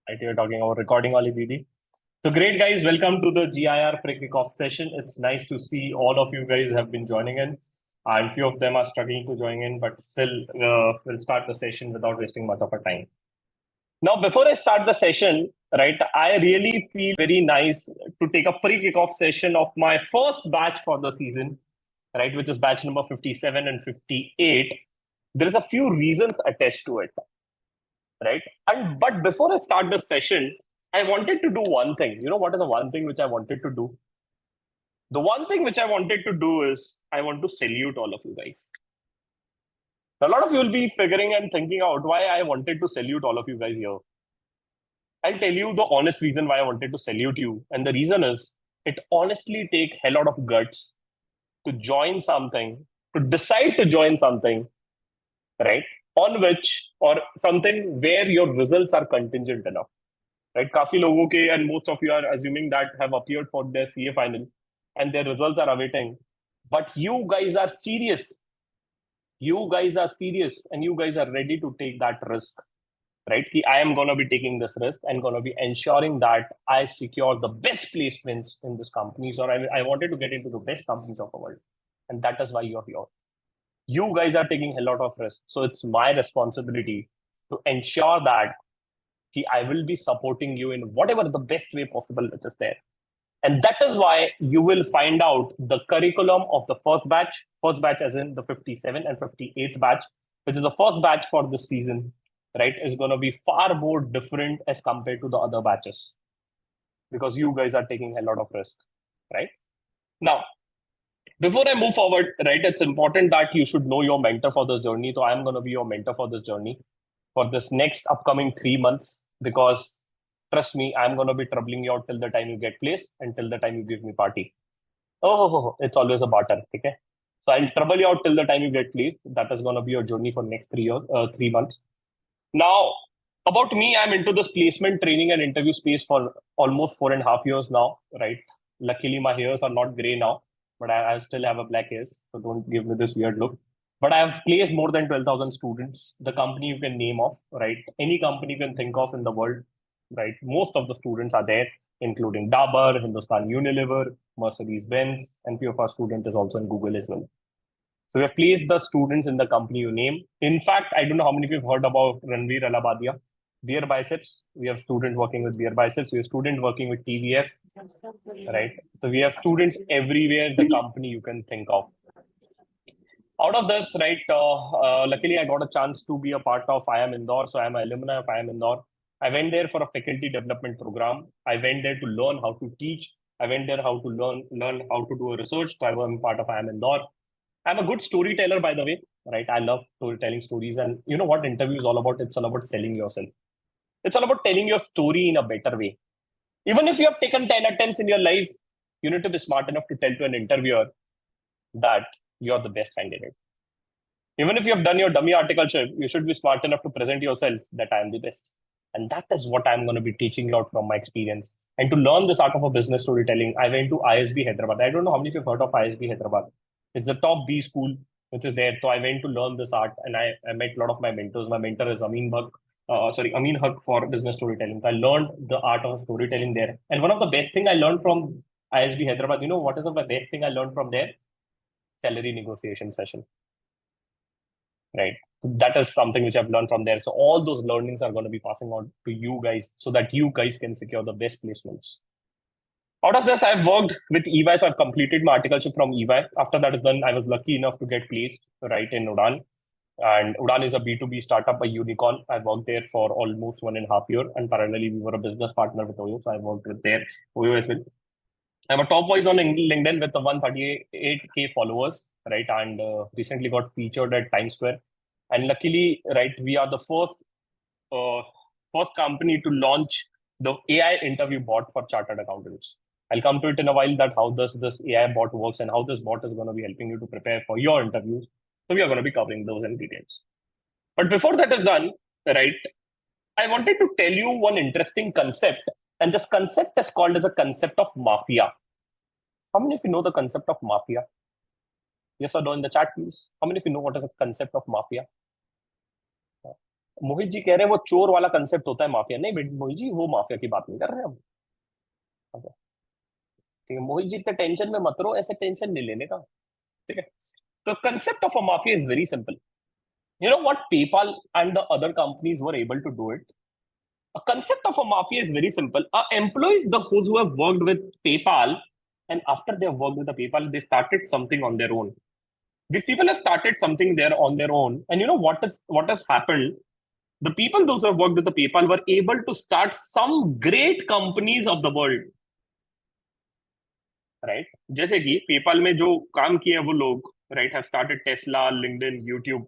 Right, you're talking about recording only, Didi. So great, guys. Welcome to the GIR Pre-Kickoff session. It's nice to see all of you guys have been joining in, and few of them are struggling to join in, but still, we'll start the session without wasting much of our time. Now, before I start the session, right, I really feel very nice to take a pre-kickoff session of my first batch for the season, right, which is batch number 57 and 58. There is a few reasons attached to it, right? But before I start the session, I wanted to do one thing. You know what is the one thing which I wanted to do? The one thing which I wanted to do is I want to salute all of you guys. A lot of you will be figuring and thinking out why I wanted to salute all of you guys here. I'll tell you the honest reason why I wanted to salute you. And the reason is it honestly takes a lot of guts to join something, to decide to join something, right? On which or something where your results are contingent enough. Right? काफी लोगों के and most of you are assuming that have appeared for their CA final and their results are awaiting. But you guys are serious. You guys are serious and you guys are ready to take that risk. Right? I am going to be taking this risk and going to be ensuring that I secure the best placements in this companies, or I wanted to get into the best companies of the world. And that is why you're here. You guys are taking a lot of risk. So it's my responsibility to ensure that I will be supporting you in whatever the best way possible which is there. And that is why you will find out the curriculum of the first batch as in the 57 and 58th batch, which is the first batch for this season, right, is going to be far more different as compared to the other batches because you guys are taking a lot of risk, right? Now, before I move forward, right, it's important that you should know your mentor for this journey. So I'm going to be your mentor for this journey for this next upcoming 3 months, because trust me, I'm going to be troubling you out till the time you get placed and till the time you give me party. It's always a barter. Okay. So I'll trouble you out till the time you get placed. That is going to be your journey for next 3 months. Now, about me, I'm into this placement training and interview space for almost 4.5 years now, right? Luckily, my hairs are not gray now, but I still have a black hairs. So don't give me this weird look. But I have placed more than 12,000 students. The company you can name off, right? Any company you can think of in the world, right? Most of the students are there, including Dabur, Hindustan Unilever, Mercedes-Benz, and few of our students is also in Google as well. So we have placed the students in the company you name. In fact, I don't know how many of you have heard about Ranveer Alabadia. Beer Biceps. We have students working with Beer Biceps. We have students working with TVF, right? So we have students everywhere, the company you can think of. Out of this, right, luckily I got a chance to be a part of IIM Indore. So I'm an alumni of IIM Indore. I went there for a faculty development program. I went there to learn how to teach. I went there how to learn how to do a research. So I was part of IIM Indore. I'm a good storyteller, by the way, right? I love telling stories. And you know what interview is all about? It's all about selling yourself. It's all about telling your story in a better way. Even if you have taken 10 attempts in your life, you need to be smart enough to tell to an interviewer that you're the best candidate. Even if you have done your dummy articleship, you should be smart enough to present yourself that I am the best. And that is what I'm going to be teaching you out from my experience. And to learn this art of a business storytelling, I went to ISB Hyderabad. I don't know how many of you have heard of ISB Hyderabad. It's the top B school which is there. So I went to learn this art and I met a lot of my mentors. My mentor is Amin Haq for business storytelling. So I learned the art of storytelling there. And one of the best thing I learned from ISB Hyderabad, you know what is the best thing I learned from there? Salary negotiation session. Right. That is something which I've learned from there. So all those learnings are going to be passing on to you guys so that you guys can secure the best placements. Out of this, I've worked with EY. So I've completed my articleship from EY. After that is done, I was lucky enough to get placed right in Udaan. And Udaan is a B2B startup, a unicorn. I worked there for almost 1.5 years. And parallelly, we were a business partner with Oyo. So I worked with their Oyo as well. I'm a top voice on LinkedIn with the 138K followers, right? And recently got featured at Times Square. And luckily, right, we are the first company to launch the AI interview bot for chartered accountants. I'll come to it in a while that how this AI bot works and how this bot is going to be helping you to prepare for your interviews. So we are going to be covering those in details. But before that is done, right, I wanted to tell you one interesting concept. And this concept is called as a concept of mafia. How many of you know the concept of mafia? Yes or no in the chat, please. How many of you know what is the concept of mafia? Mohit ji कह रहे हैं वो चोर वाला concept होता है mafia, नहीं मोहित जी वो माफिया की बात नहीं कर रहे हम। Okay, ठीक है मोहित जी, इतने टेंशन में मत रहो, ऐसे टेंशन नहीं लेने का। ठीक है, तो concept of a mafia is very simple. You know what? PayPal and the other companies were able to do it. A concept of a mafia is very simple. Employees, those who have worked with PayPal, and after they have worked with the PayPal, they started something on their own. These people have started something there on their own, and you know what has happened? The people those who have worked with the PayPal were able to start some great companies of the world, right? जैसे कि PayPal में जो काम किए वो लोग, right, have started Tesla, LinkedIn, YouTube,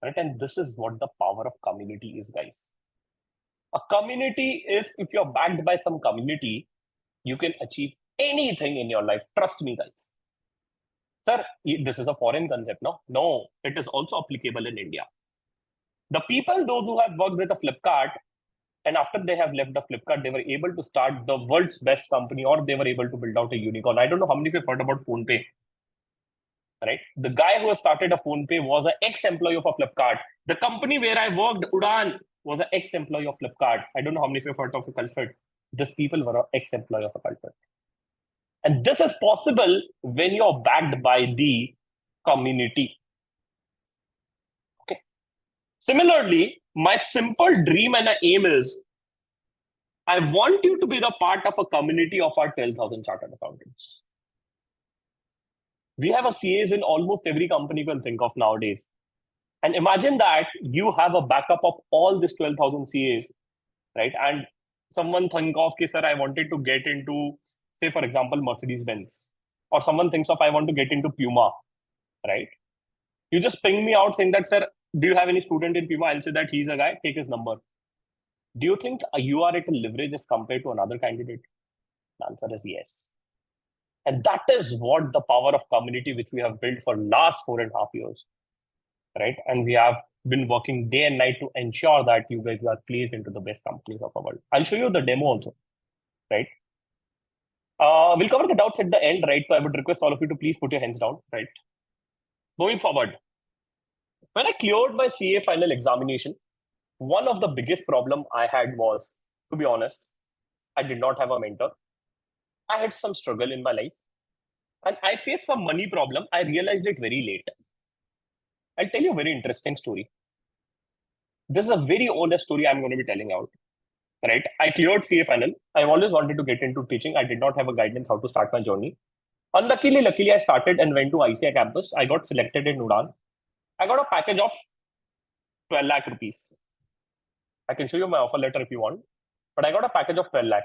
right? And this is what the power of community is, guys. A community, if you're backed by some community, you can achieve anything in your life. Trust me, guys. Sir, this is a foreign concept, no? No, it is also applicable in India. The people, those who have worked with a Flipkart, and after they have left the Flipkart, they were able to start the world's best company, or they were able to build out a unicorn. I don't know how many of you have heard about PhonePe, right? The guy who has started a PhonePe was an ex-employee of a Flipkart. The company where I worked, Udan, was an ex-employee of Flipkart. I don't know how many of you have heard of a culprit. These people were an ex-employee of a culprit. And this is possible when you're backed by the community. Okay. Similarly, my simple dream and aim is I want you to be the part of a community of our 12,000 chartered accountants. We have a CAs in almost every company you can think of nowadays. And imagine that you have a backup of all these 12,000 CAs, right? And someone think of, okay, sir, I wanted to get into, say, for example, Mercedes-Benz. Or someone thinks of, I want to get into Puma, right? You just ping me out saying that, sir, do you have any student in Puma? I'll say that he's a guy, take his number. Do you think you are at a leverage as compared to another candidate? The answer is yes. And that is what the power of community, which we have built for last 4.5 years, right? And we have been working day and night to ensure that you guys are placed into the best companies of the world. I'll show you the demo also, right? We'll cover the doubts at the end, right? So I would request all of you to please put your hands down, right? Moving forward, when I cleared my CA final examination, one of the biggest problem I had was, to be honest, I did not have a mentor. I had some struggle in my life, and I faced some money problem. I realized it very late. I'll tell you a very interesting story. This is a very honest story I'm going to be telling out. Right? I cleared CA final. I've always wanted to get into teaching. I did not have a guidance how to start my journey. Luckily, I started and went to ICI campus. I got selected in Udan. I got a package of 12 lakh rupees. I can show you my offer letter if you want. But I got a package of 12 lakh.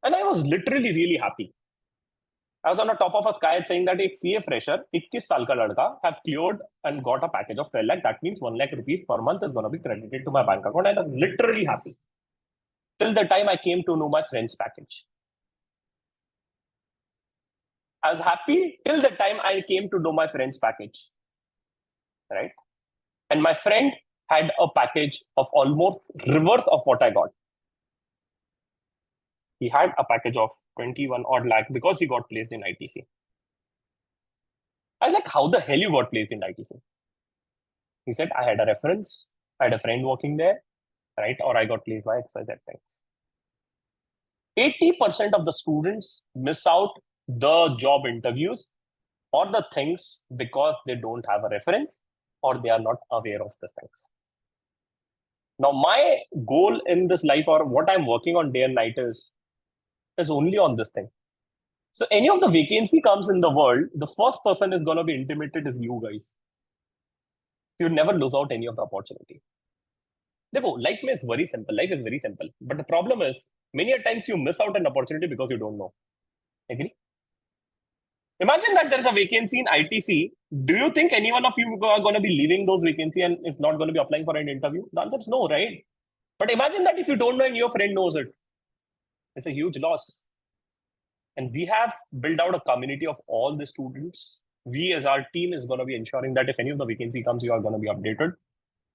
And I was literally really happy. I was on the top of a sky saying that a CA fresher, 21 साल का लड़का, have cleared and got a package of 12 lakh. That means 1 lakh rupees per month is going to be credited to my bank account. And I was literally happy. Till the time I came to know my friend's package. I was happy till the time I came to know my friend's package, right? And my friend had a package of almost reverse of what I got. He had a package of 21 odd lakh because he got placed in ITC. I was like, how the hell you got placed in ITC? He said, I had a reference, I had a friend working there, right? Or I got placed by XYZ things. 80% of the students miss out the job interviews or the things because they don't have a reference or they are not aware of the things. Now, my goal in this life or what I'm working on day and night is only on this thing. So any of the vacancy comes in the world, the first person is going to be intimidated is you guys. You never lose out any of the opportunity. Life is very simple. Life is very simple. But the problem is, many a times you miss out an opportunity because you don't know. Agree? Imagine that there's a vacancy in ITC. Do you think any one of you are going to be leaving those vacancy and is not going to be applying for an interview? The answer is no, right? But imagine that if you don't know and your friend knows it, it's a huge loss. And we have built out a community of all the students. We as our team is going to be ensuring that if any of the vacancy comes, you are going to be updated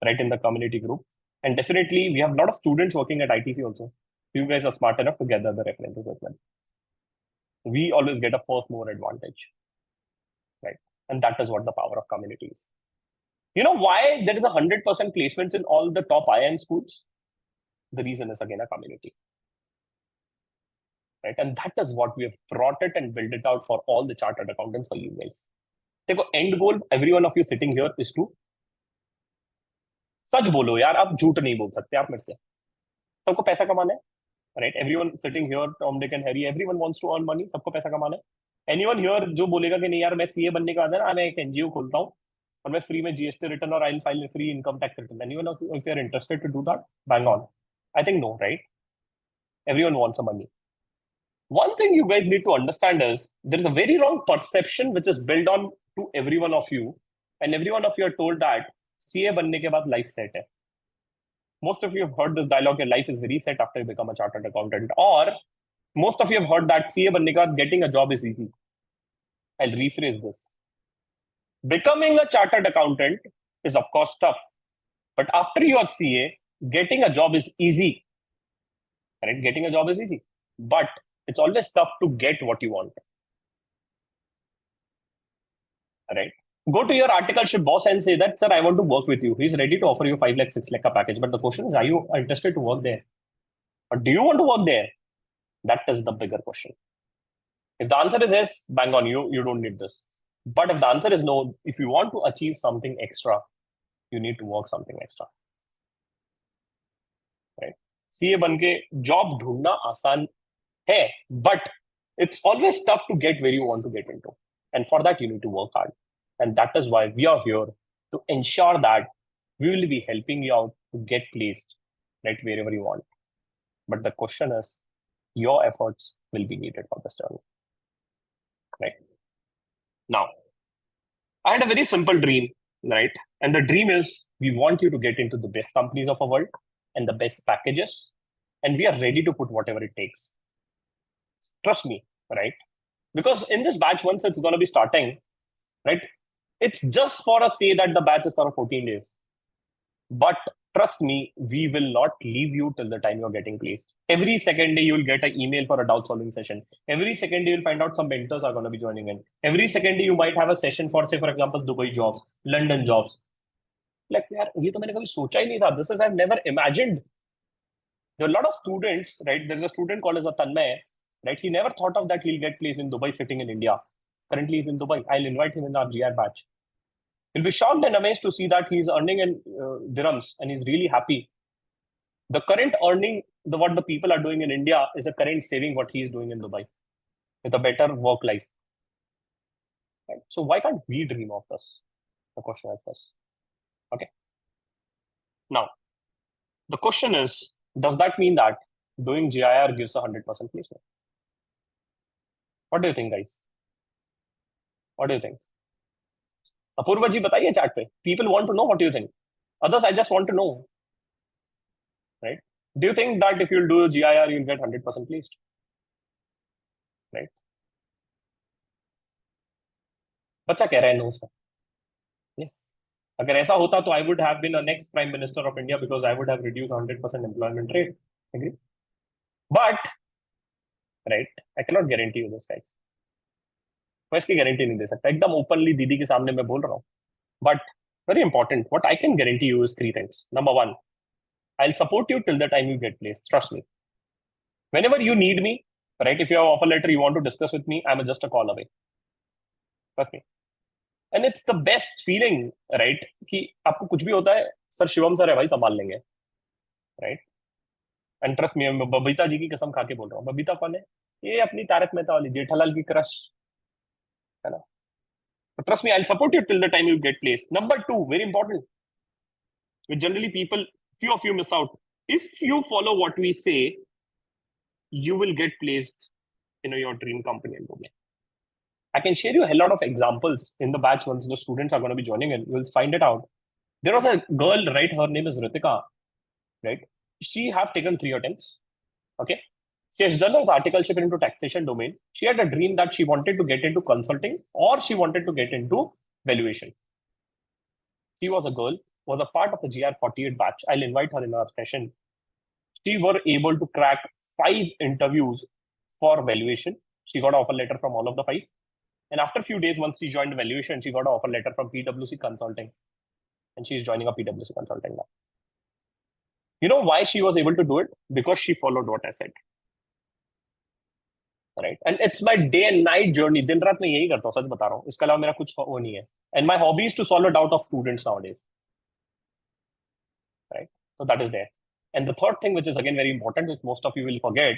right in the community group. And definitely, we have a lot of students working at ITC also. You guys are smart enough to gather the references as well. We always get a first mover advantage, right? And that is what the power of community is. You know why there is 100% placements in all the top IIM schools? The reason is again a community. Right? And that is what we have brought it and built it out for all the chartered accountants for you guys. देखो end goal every one of you sitting here is to सच बोलो यार, आप झूठ नहीं बोल सकते आप मेरे से. सबको पैसा कमाना है, right? Everyone sitting here, Tom, Dick and Harry, everyone wants to earn money. सबको पैसा कमाना है. Anyone here जो बोलेगा कि नहीं यार मैं सीए बनने का आधा ना, मैं एक एनजीओ खोलता हूँ और मैं फ्री में जीएसटी रिटर्न और I will file free income tax return. Anyone else, if you are interested to do that, bang on. I think no, right? Everyone wants some money. One thing you guys need to understand is there is a very wrong perception which is built on to every one of you, and every one of you are told that CA बनने के बाद life set है. Most of you have heard this dialogue, your life is very set after you become a chartered accountant, or most of you have heard that CA बनने के बाद getting a job is easy. I'll rephrase this. Becoming a chartered accountant is of course tough, but after you are CA, getting a job is easy. Right? Getting a job is easy, but it's always tough to get what you want. Right? Go to your articleship boss and say that, sir, I want to work with you. He's ready to offer you 5 lakh, 6 lakh package. But the question is, are you interested to work there? Or do you want to work there? That is the bigger question. If the answer is yes, bang on, you don't need this. But if the answer is no, if you want to achieve something extra, you need to work something extra. Right? CA बन के job ढूंढना आसान है, but it's always tough to get where you want to get into. And for that, you need to work hard. And that is why we are here to ensure that we will be helping you out to get placed right wherever you want. But the question is, your efforts will be needed for this journey. Right? Now, I had a very simple dream, right? And the dream is we want you to get into the best companies of the world and the best packages. And we are ready to put whatever it takes. Trust me, right? Because in this batch, once it's going to be starting, right? It's just for us say that the batch is for 14 days. But trust me, we will not leave you till the time you're getting placed. Every second day, you'll get an email for a doubt solving session. Every second day, you'll find out some mentors are going to be joining in. Every second day, you might have a session for, say, for example, Dubai jobs, London jobs. Like, yaar, ye to maine kabhi socha hi nahi tha. This is, I've never imagined. There are a lot of students, right? There's a student called as a Tanmay, right? He never thought of that he'll get placed in Dubai sitting in India. Currently, he's in Dubai. I'll invite him in our GIR batch. You'll be shocked and amazed to see that he's earning in dirhams and he's really happy. The current earning, what the people are doing in India is a current saving what he's doing in Dubai with a better work life. Right? So why can't we dream of this? The question is this. Okay. Now, the question is, does that mean that doing GIR gives 100% placement? What do you think, guys? What do you think? Apoorva जी बताइए chat पे. People want to know what do you think. Others, I just want to know. Right? Do you think that if you'll do GIR, you'll get 100% placed? Right? बच्चा कह रहा है no sir. Yes. अगर ऐसा होता तो I would have been a next Prime Minister of India because I would have reduced 100% employment rate. Agree? But, right, I cannot guarantee you this, guys. मैं इसकी गारंटी नहीं दे सकता. एकदम ओपनली दीदी के सामने मैं बोल रहा हूँ. But very important, what I can guarantee you is 3 things. Number 1, I'll support you till the time you get placed. Trust me. Whenever you need me, right, if you have an offer letter you want to discuss with me, I'm just a call away. Trust me. And it's the best feeling, right, कि आपको कुछ भी होता है, sir Shivam sir है भाई संभाल लेंगे. Right? And trust me, मैं बबीता जी की कसम खा के बोल रहा हूँ. बबीता कौन है? ये अपनी तारक मेहता वाली जेठालाल की क्रश है ना. But trust me, I'll support you till the time you get placed. Number 2, very important. Which generally people, few of you miss out. If you follow what we say, you will get placed in your dream company in Dubai. I can share you a lot of examples in the batch once the students are going to be joining in. You will find it out. There was a girl, right? Her name is Ritika, right? She have taken 3 attempts. Okay. She has done her articleship into taxation domain. She had a dream that she wanted to get into consulting or she wanted to get into valuation. She was a girl, was a part of the GR 48 batch. I'll invite her in our session. She were able to crack 5 interviews for valuation. She got an offer letter from all of the 5. And after a few days, once she joined valuation, she got an offer letter from PwC Consulting. and she's joining a PwC consulting now. You know why she was able to do it? Because she followed what I said. Right? And it's my day and night journey. दिन रात मैं यही करता हूँ, सच बता रहा हूँ. इसके अलावा मेरा कुछ वो नहीं है. And my hobby is to solve a doubt of students nowadays. Right? So that is there. And the third thing, which is again very important, which most of you will forget,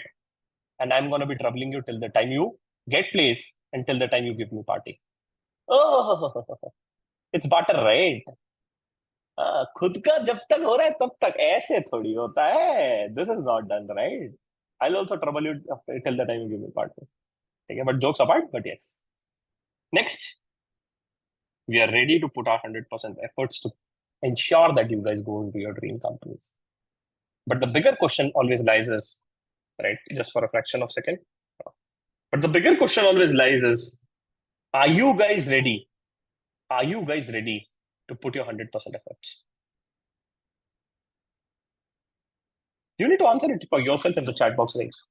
and I'm going to be troubling you till the time you get placed and till the time you give me party. Oh, it's butter, right? खुद का जब तक हो रहा है तब तक ऐसे थोड़ी होता है. This is not done, right? I'll also trouble you till the time you give me party. Okay, but jokes apart, but yes. Next, we are ready to put our 100% efforts to ensure that you guys go into your dream companies. But the bigger question always lies is, right, just for a fraction of a second. But the bigger question always lies is, are you guys ready? Are you guys ready to put your 100% efforts? You need to answer it for yourself in the chat box, guys.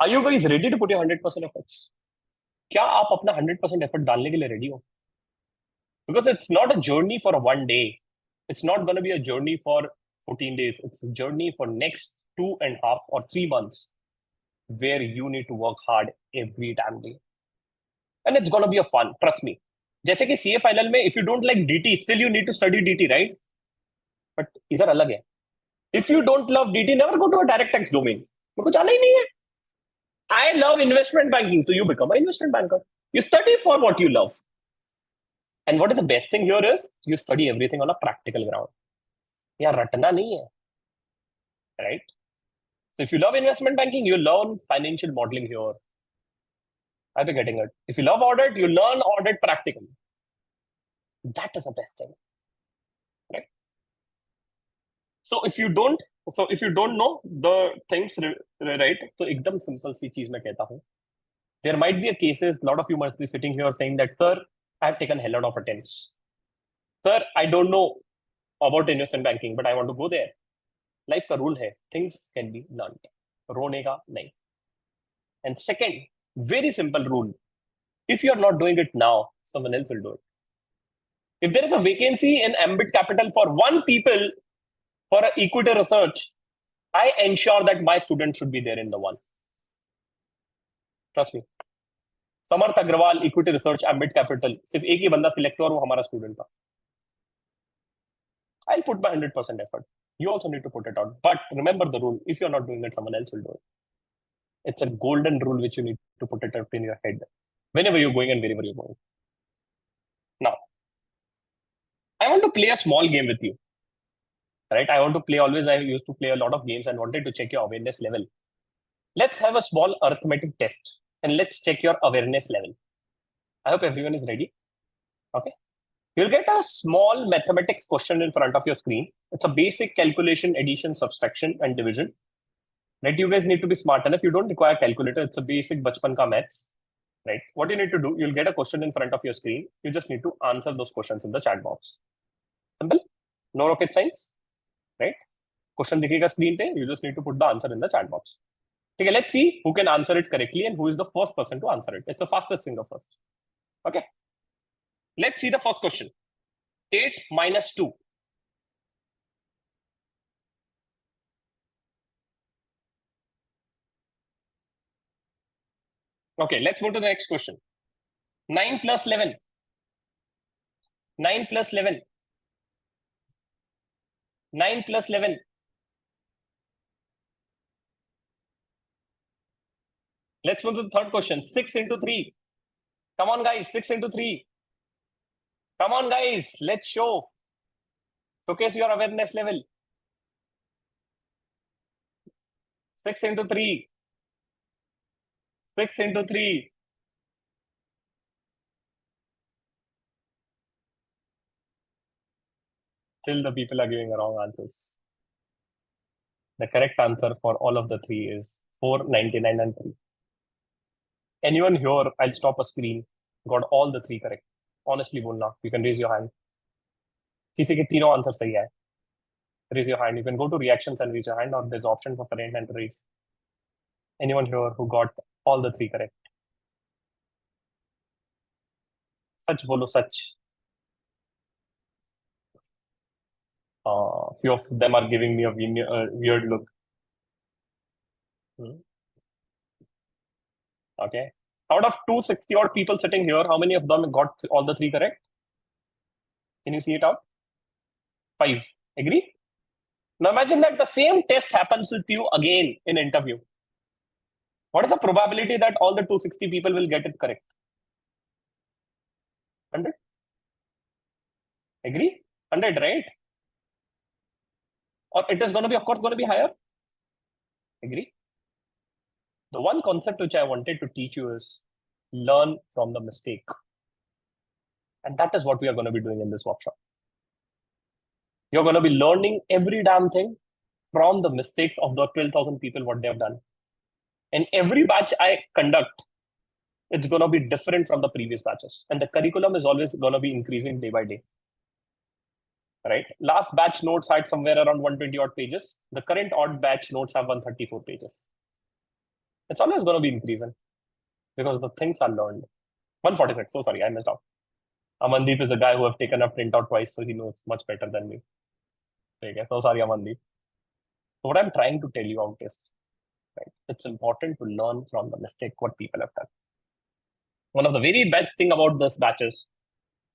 Are you guys ready to put your 100% efforts? क्या आप अपना 100% effort डालने के लिए ready हो? Because it's not a journey for one day. It's not going to be a journey for 14 days. It's a journey for next 2.5 or 3 months where you need to work hard every damn day. And it's going to be a fun, trust me. जैसे कि CA final में, if you don't like DT, still you need to study DT, right? But इधर अलग है. If you don't love DT, never go to a direct tax domain. मेरे को जाना ही नहीं है. I love investment banking, so you become an investment banker. You study for what you love. And what is the best thing here is, you study everything on a practical ground. यहाँ रटना नहीं है. Right? So if you love investment banking, you learn financial modeling here. I'll be getting it. If you love audit, you learn audit practically. That is the best thing. Right? So if you don't know the things, right? So एकदम simple सी चीज मैं कहता हूँ. There might be a cases, a lot of you must be sitting here saying that, sir, I have taken a hell lot of attempts. Sir, I don't know about investment banking, but I want to go there. Life का rule है, things can be learned. रोने का नहीं. And second, very simple rule. If you are not doing it now, someone else will do it. If there is a vacancy in Ambit Capital for one people for equity research, I ensure that my student should be there in the one. Trust me. Samarth Agarwal equity research Ambit Capital सिर्फ एक ही बंदा select हुआ और वो हमारा student था. I'll put my 100% effort. You also need to put it out. But remember the rule. If you're not doing it, someone else will do it. It's a golden rule which you need to put it up in your head whenever you're going and wherever you're going. Now, I want to play a small game with you. Right? I used to play a lot of games and wanted to check your awareness level. Let's have a small arithmetic test and let's check your awareness level. I hope everyone is ready. Okay. You'll get a small mathematics question in front of your screen. It's a basic calculation, addition, subtraction, and division. Right? You guys need to be smart enough. You don't require a calculator. It's a basic bachpan ka maths. Right? What you need to do, you'll get a question in front of your screen. You just need to answer those questions in the chat box. Simple? No rocket science. Right? Question dikhega screen pe, you just need to put the answer in the chat box. Okay, let's see who can answer it correctly and who is the first person to answer it. It's the fastest finger first. Okay. Let's see the first question. 8 minus 2. Okay, let's move to the next question. 9 plus 11. 9 plus 11. 9 plus 11. Let's move to the third question. 6 into 3. Come on, guys. 6 into 3. Come on, guys. Let's showcase your awareness level. 6 into 3. 6 into 3. Still the people are giving wrong answers. The correct answer for all of the three is 4, 99, and 3. Anyone here, I'll stop a screen, got all the three correct? Honestly, बोलना. You can raise your hand. किसी के तीनों answer सही है. Raise your hand. You can go to reactions and raise your hand, or there's option for friend and raise. Anyone here who got all the three correct? सच बोलो सच. Few of them are giving me a weird look. Okay. Out of 260 odd people sitting here, how many of them got all the three correct? Can you see it out? 5. Agree? Now imagine that the same test happens with you again in interview. What is the probability that all the 260 people will get it correct? 100? Agree? 100, right? Or it is going to be, of course, going to be higher. Agree? The one concept which I wanted to teach you is learn from the mistake. And that is what we are going to be doing in this workshop. You're going to be learning every damn thing from the mistakes of the 12,000 people, what they have done. And every batch I conduct, it's going to be different from the previous batches. And the curriculum is always going to be increasing day by day. Right? Last batch notes had somewhere around 120 odd pages. The current odd batch notes have 134 pages. It's always going to be increasing because the things are learned. 146. So sorry, I missed out. Amandeep is a guy who have taken a printout twice, so he knows much better than me. Okay, so sorry, Amandeep. So what I'm trying to tell you out is, right, it's important to learn from the mistake what people have done. One of the very best thing about this batch is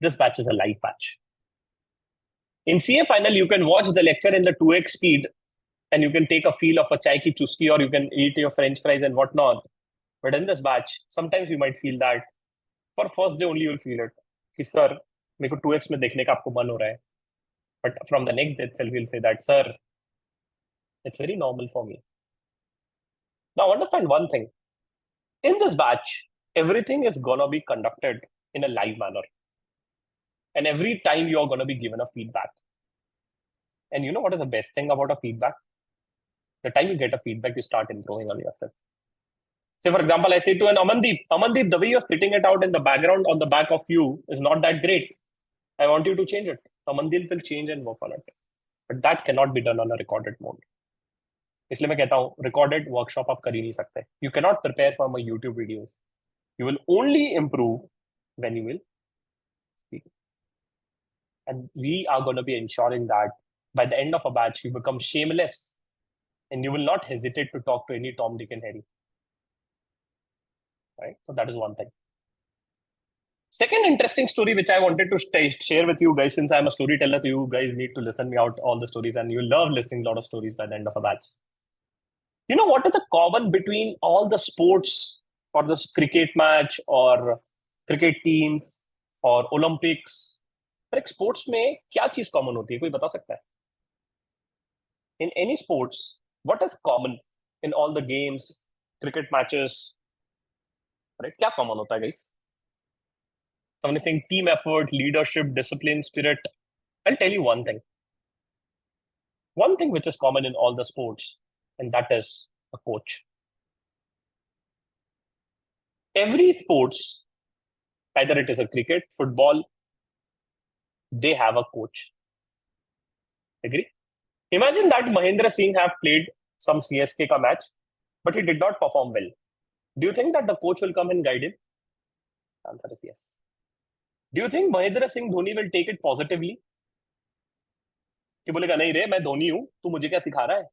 a live batch. In CA final, you can watch the lecture in the 2x speed and you can take a feel of a chai ki chuski or you can eat your French fries and whatnot. But in this batch, sometimes you might feel that for first day only you'll feel it. Ki, sir, मेरे को 2x में देखने का आपको मन हो रहा है. But from the next day itself, you'll say that, sir, it's very normal for me. Now understand one thing. In this batch, everything is gonna be conducted in a live manner. And every time you're gonna be given a feedback. And you know what is the best thing about a feedback? The time you get a feedback, you start improving on yourself. Say, for example, I say to an Amandeep, the way you're sitting it out in the background on the back of you is not that great. I want you to change it. Amandeep will change and work on it. But that cannot be done on a recorded mode. इसलिए मैं कहता हूँ recorded workshop आप कर ही नहीं सकते. You cannot prepare for my YouTube videos. You will only improve when you will speak. And we are going to be ensuring that by the end of a batch, you become shameless and you will not hesitate to talk to any Tom, Dick, and Harry. Right? So that is one thing. Second interesting story which I wanted to share with you guys, since I'm a storyteller, you guys need to listen me out all the stories and you love listening a lot of stories by the end of a batch. You know what is the common between all the sports or this cricket match or cricket teams or Olympics? एक sports में क्या चीज common होती है कोई बता सकता है? In any sports, what is common in all the games, cricket matches? Right? क्या common होता है guys? Someone is saying team effort, leadership, discipline, spirit. I'll tell you one thing. One thing which is common in all the sports, and that is a coach. Every sports, either it is a cricket, football, they have a coach. Agree? Imagine that Mahendra Singh have played some CSK ka match, but he did not perform well. Do you think that the coach will come and guide him? The answer is yes. Do you think Mahendra Singh Dhoni will take it positively? कि बोलेगा नहीं रे मैं धोनी हूं तू मुझे क्या सिखा रहा है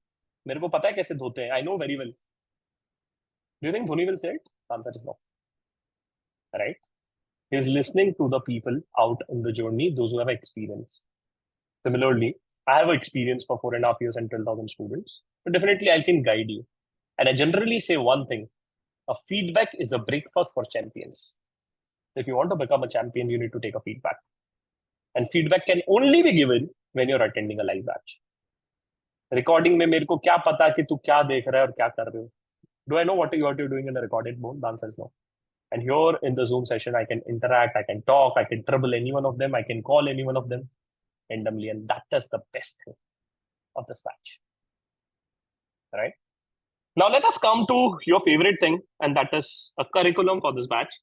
मेरे को पता है कैसे धोते हैं I know very well. Do you think Dhoni will say it? The answer is no. Right? He is listening to the people out in the journey, those who have experience. Similarly, I have experience for 4.5 years and 12,000 students. So definitely I can guide you. And I generally say one thing, a feedback is a breakfast for champions. If you want to become a champion, you need to take a feedback. And feedback can only be given when you're attending a live batch. Recording में मेरे को क्या पता कि तू क्या देख रहा है और क्या कर रहे हो? Do I know what you're doing in a recorded mode? The answer is no. And here in the Zoom session, I can interact, I can talk, I can trouble any one of them, I can call any one of them randomly, and that is the best thing of this batch. Right? Now let us come to your favorite thing, and that is a curriculum for this batch,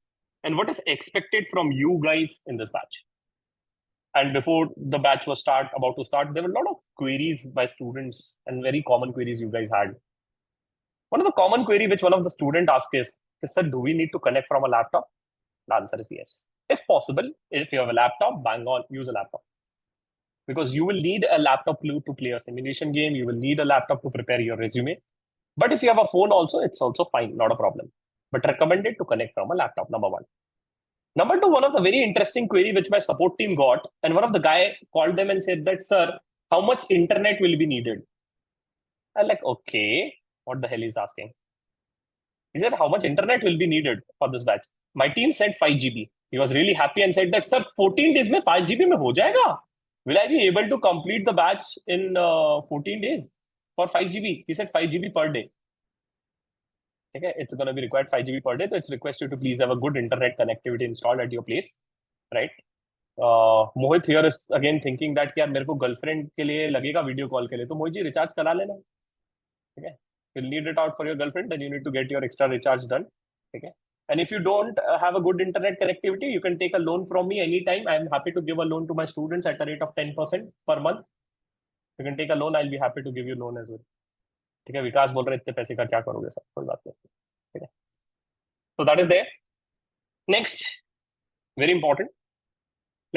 and what is expected from you guys in this batch. And before the batch was about to start, there were a lot of queries by students and very common queries you guys had. One of the common query which one of the student asked is, sir, do we need to connect from a laptop? The answer is yes. If possible, if you have a laptop, bang on, use a laptop. because you will need a laptop to play a simulation game. You will need a laptop to prepare your resume. But if you have a phone also, it's also fine, not a problem. But recommended to connect from a laptop, number one. Number two, one of the very interesting query which my support team got, and one of the guy called them and said that, sir, how much internet will be needed? I'm like, okay, what the hell is asking? He said, how much internet will be needed for this batch? My team said 5 GB. He was really happy and said that, sir, 14 days mein 5 GB mein ho jayega. Will I be able to complete the batch in 14 days for 5 GB? He said 5 GB per day. Okay, it's going to be required 5 GB per day. So it's requested to please have a good internet connectivity installed at your place, right? Mohit here is again thinking that यार मेरे को girlfriend के लिए लगेगा video call के लिए तो Mohit ji recharge करा लेना ठीक है you'll need it out for your girlfriend then you need to get your extra recharge done okay and if you don't have a good internet connectivity you can take a loan from me anytime I am happy to give a loan to my students at a rate of 10% per month you can take a loan I'll be happy to give you loan as well ठीक है विकास बोल रहे इतने पैसे का क्या करोगे sir कोई बात नहीं ठीक है so that is there next very important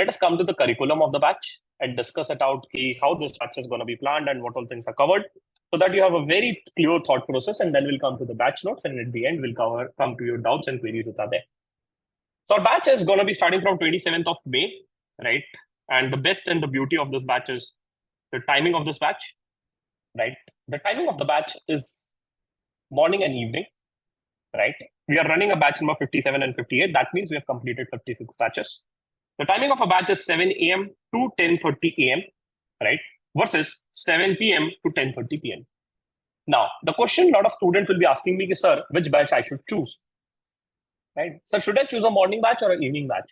let us come to the curriculum of the batch and discuss it out how this batch is going to be planned and what all things are covered so that you have a very clear thought process and then we'll come to the batch notes and at the end we'll come to your doubts and queries that are there. So our batch is going to be starting from 27th of May, right? And the best and the beauty of this batch is the timing of this batch, right? The timing of the batch is morning and evening, right? We are running a batch number 57 and 58. That means we have completed 56 batches. The timing of a batch is 7 a.m. to 10:30 a.m., right? Versus 7 p.m. to 10:30 p.m. Now, the question a lot of students will be asking me, sir, which batch I should choose, right? Sir, should I choose a morning batch or an evening batch?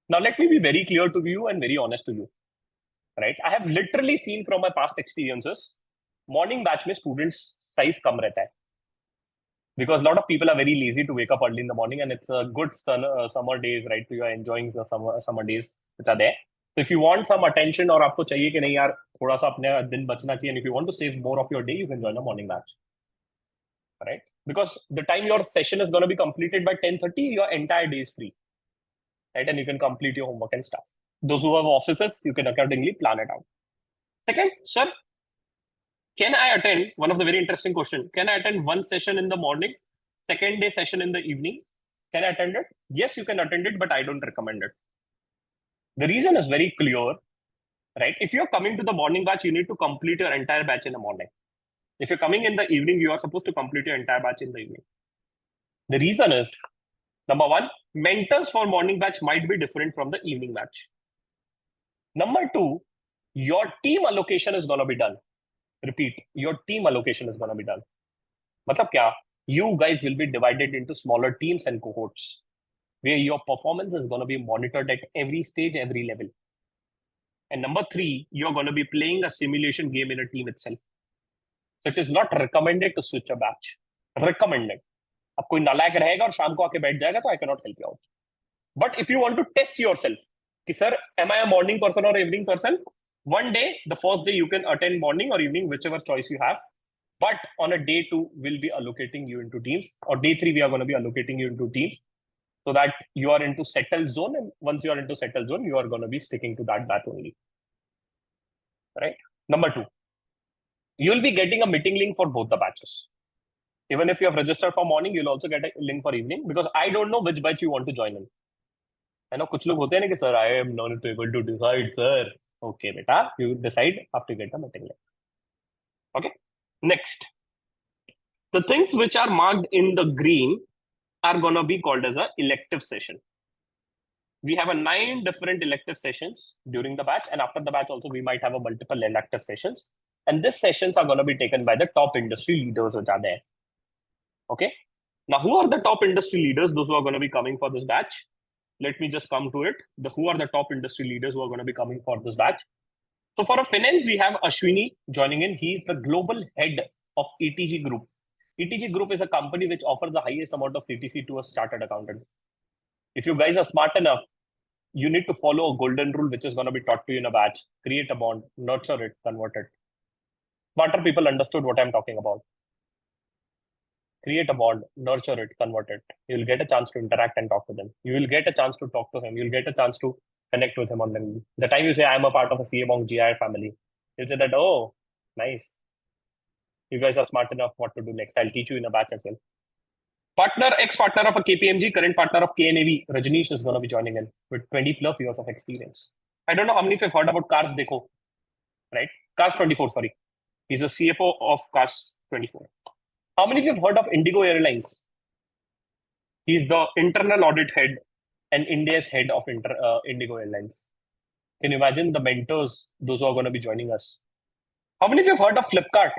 Now, let me be very clear to you and very honest to you, right? I have literally seen from my past experiences, morning batch mein students size kam rehta hai. Because a lot of people are very lazy to wake up early in the morning and it's a good summer days, right? So you are enjoying the summer days which are there. So if you want some attention or आपको चाहिए कि नहीं यार थोड़ा सा अपने दिन बचना चाहिए and if you want to save more of your day, you can join a morning batch, right? Because the time your session is going to be completed by 10:30, your entire day is free, right? And you can complete your homework and stuff. Those who have offices, you can accordingly plan it out. Second, sir, can I attend, one of the very interesting question, can I attend one session in the morning, second day session in the evening? Can I attend it? Yes, you can attend it, but I don't recommend it. The reason is very clear, right? If you're coming to the morning batch, you need to complete your entire batch in the morning. If you're coming in the evening, you are supposed to complete your entire batch in the evening. The reason is, number one, mentors for morning batch might be different from the evening batch. Number two, your team allocation is going to be done. Repeat, your team allocation is going to be done. Matlab kya? You guys will be divided into smaller teams and cohorts where your performance is going to be monitored at every stage, every level. And number three, you're going to be playing a simulation game in a team itself. So it is not recommended to switch a batch. Recommended. अब कोई नालायक रहेगा और शाम को आके बैठ जाएगा तो I cannot help you out. But if you want to test yourself, कि sir, am I a morning person or evening person? One day, the first day you can attend morning or evening, whichever choice you have. But on a day two, we'll be allocating you into teams. Or day three, we are going to be allocating you into teams so that you are into settled zone. And once you are into settled zone, you are going to be sticking to that batch only. Right? Number two, you'll be getting a meeting link for both the batches. Even if you have registered for morning, you'll also get a link for evening because I don't know which batch you want to join in. I know कुछ लोग होते हैं ना कि sir, I am not able to decide, sir. Okay, beta, you decide after you get the meeting link. Okay. Next, the things which are marked in the green are going to be called as an elective session. We have 9 different elective sessions during the batch, and after the batch also we might have a multiple elective sessions. And these sessions are going to be taken by the top industry leaders which are there. Okay. Now, who are the top industry leaders? Those who are going to be coming for this batch. Let me just come to it. Who are the top industry leaders who are going to be coming for this batch? So for a finance, we have Ashwini joining in. He is the global head of ETG Group. ETG Group is a company which offers the highest amount of CTC to a started accountant. If you guys are smart enough, you need to follow a golden rule which is going to be taught to you in a batch. Create a bond, nurture it, convert it. Smarter people understood what I'm talking about. Create a bond, nurture it, convert it. You will get a chance to interact and talk to them. You will get a chance to talk to him. You will get a chance to connect with him on LinkedIn. The time you say, I'm a part of a CA Monk GIR family, he'll say that, oh, nice. You guys are smart enough what to do next. I'll teach you in a batch as well. Partner, ex-partner of a KPMG, current partner of KNAV, Rajneesh is going to be joining in with 20 plus years of experience. I don't know how many of you have heard about Cars Deco, right? Cars 24, sorry. He's a CFO of Cars 24. How many of you have heard of Indigo Airlines? He's the internal audit head and India's head of Indigo Airlines. Can you imagine the mentors, those who are going to be joining us? How many of you have heard of Flipkart?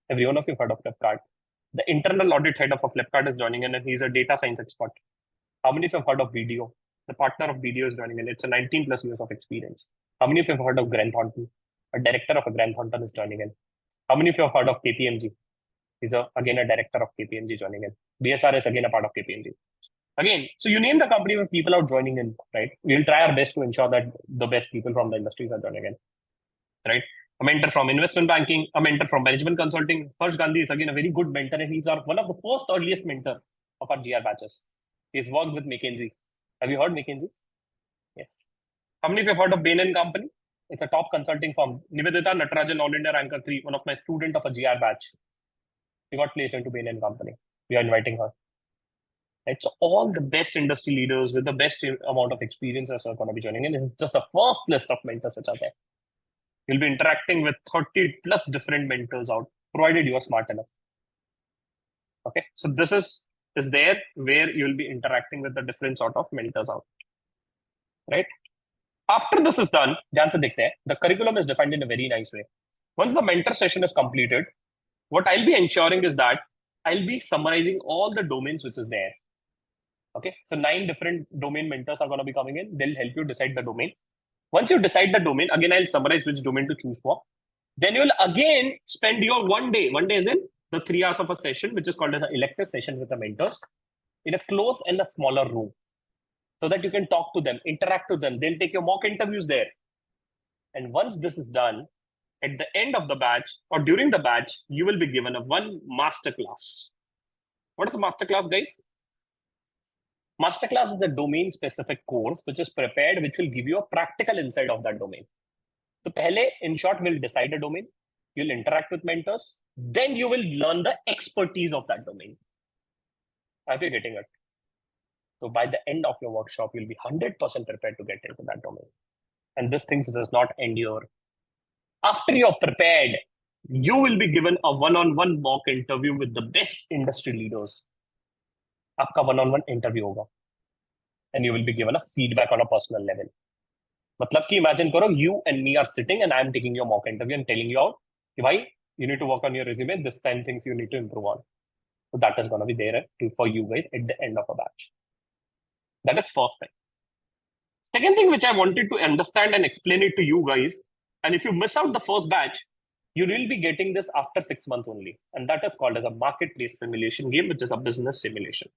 Every one of you have heard of Flipkart. The internal audit head of a Flipkart is joining in, and he's a data science expert. How many of you have heard of BDO? The partner of BDO is joining in. It's a 19 plus years of experience. How many of you have heard of Grant Thornton? A director of a Grant Thornton is joining in. How many of you have heard of KPMG? He's again a director of KPMG joining in. BSR is again a part of KPMG. Again, so you name the company where people are joining in, right? We'll try our best to ensure that the best people from the industries are joining in, right? A mentor from investment banking, a mentor from management consulting. Harsh Gandhi is again a very good mentor, and he's one of the first earliest mentor of our GR batches. He's worked with McKinsey. Have you heard McKinsey? Yes. How many of you have heard of Bain & Company? It's a top consulting firm. Nivedita Natarajan, All India Ranker 3, one of my student of a GR batch. She got placed into Bain & Company. We are inviting her. Right? So all the best industry leaders with the best amount of experiences are going to be joining in. This is just the first list of mentors which are there. You'll be interacting with 30 plus different mentors out, provided you are smart enough. Okay, so this is there where you'll be interacting with the different sort of mentors out. Right? After this is done, the curriculum is defined in a very nice way. Once the mentor session is completed, what I'll be ensuring is that I'll be summarizing all the domains which is there. Okay, so 9 different domain mentors are going to be coming in. They'll help you decide the domain. Once you decide the domain, again, I'll summarize which domain to choose for. Then you'll again spend your one day is in the 3 hours of a session, which is called as an elective session with the mentors, in a close and a smaller room, so that you can talk to them, interact with them. They'll take your mock interviews there. And once this is done, at the end of the batch or during the batch, you will be given one masterclass. What is a masterclass, guys? Masterclass is a domain-specific course which is prepared, which will give you a practical insight of that domain. So, in short, we'll decide a domain. You'll interact with mentors. Then you will learn the expertise of that domain. Are you getting it? So, by the end of your workshop, you'll be 100% prepared to get into that domain. And this thing does not end here. After you're prepared, you will be given a one-on-one mock interview with the best industry leaders. आपका one-on-one interview होगा, and you will be given a feedback on a personal level. मतलब कि imagine करो, you and me are sitting and I am taking your mock interview and telling you out, कि भाई, you need to work on your resume. This 10 things you need to improve on. So that is going to be there for you guys at the end of a batch. That is first thing. Second thing which I wanted to understand and explain it to you guys, and if you miss out the first batch, you will be getting this after 6 months only. And that is called as a marketplace simulation game, which is a business simulation.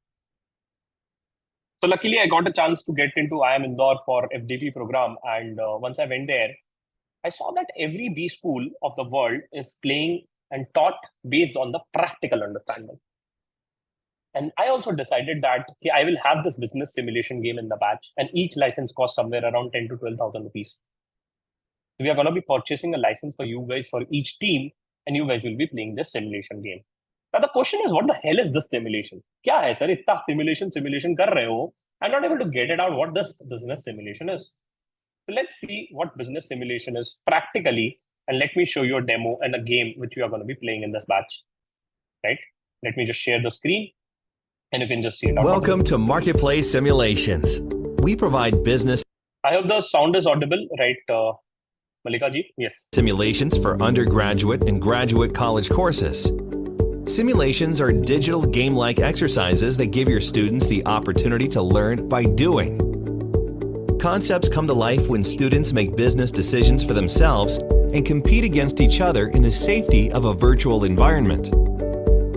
So luckily, I got a chance to get into IIM Indore for FDP program. And once I went there, I saw that every B school of the world is playing and taught based on the practical understanding. And I also decided that I will have this business simulation game in the batch, and each license costs somewhere around 10 to 12,000 rupees. We are going to be purchasing a license for you guys for each team, and you guys will be playing this simulation game. Now the question is, what the hell is this simulation? Kya hai sir? Itna simulation kar rahe ho. I'm not able to get it out what this business simulation is. So let's see what business simulation is practically, and let me show you a demo and a game which we are going to be playing in this batch. Right? Let me just share the screen, and you can just see it out. Welcome to Marketplace Simulations. We provide business. I hope the sound is audible, right? Malika ji? Yes. Simulations for undergraduate and graduate college courses. Simulations are digital game-like exercises that give your students the opportunity to learn by doing. Concepts come to life when students make business decisions for themselves and compete against each other in the safety of a virtual environment.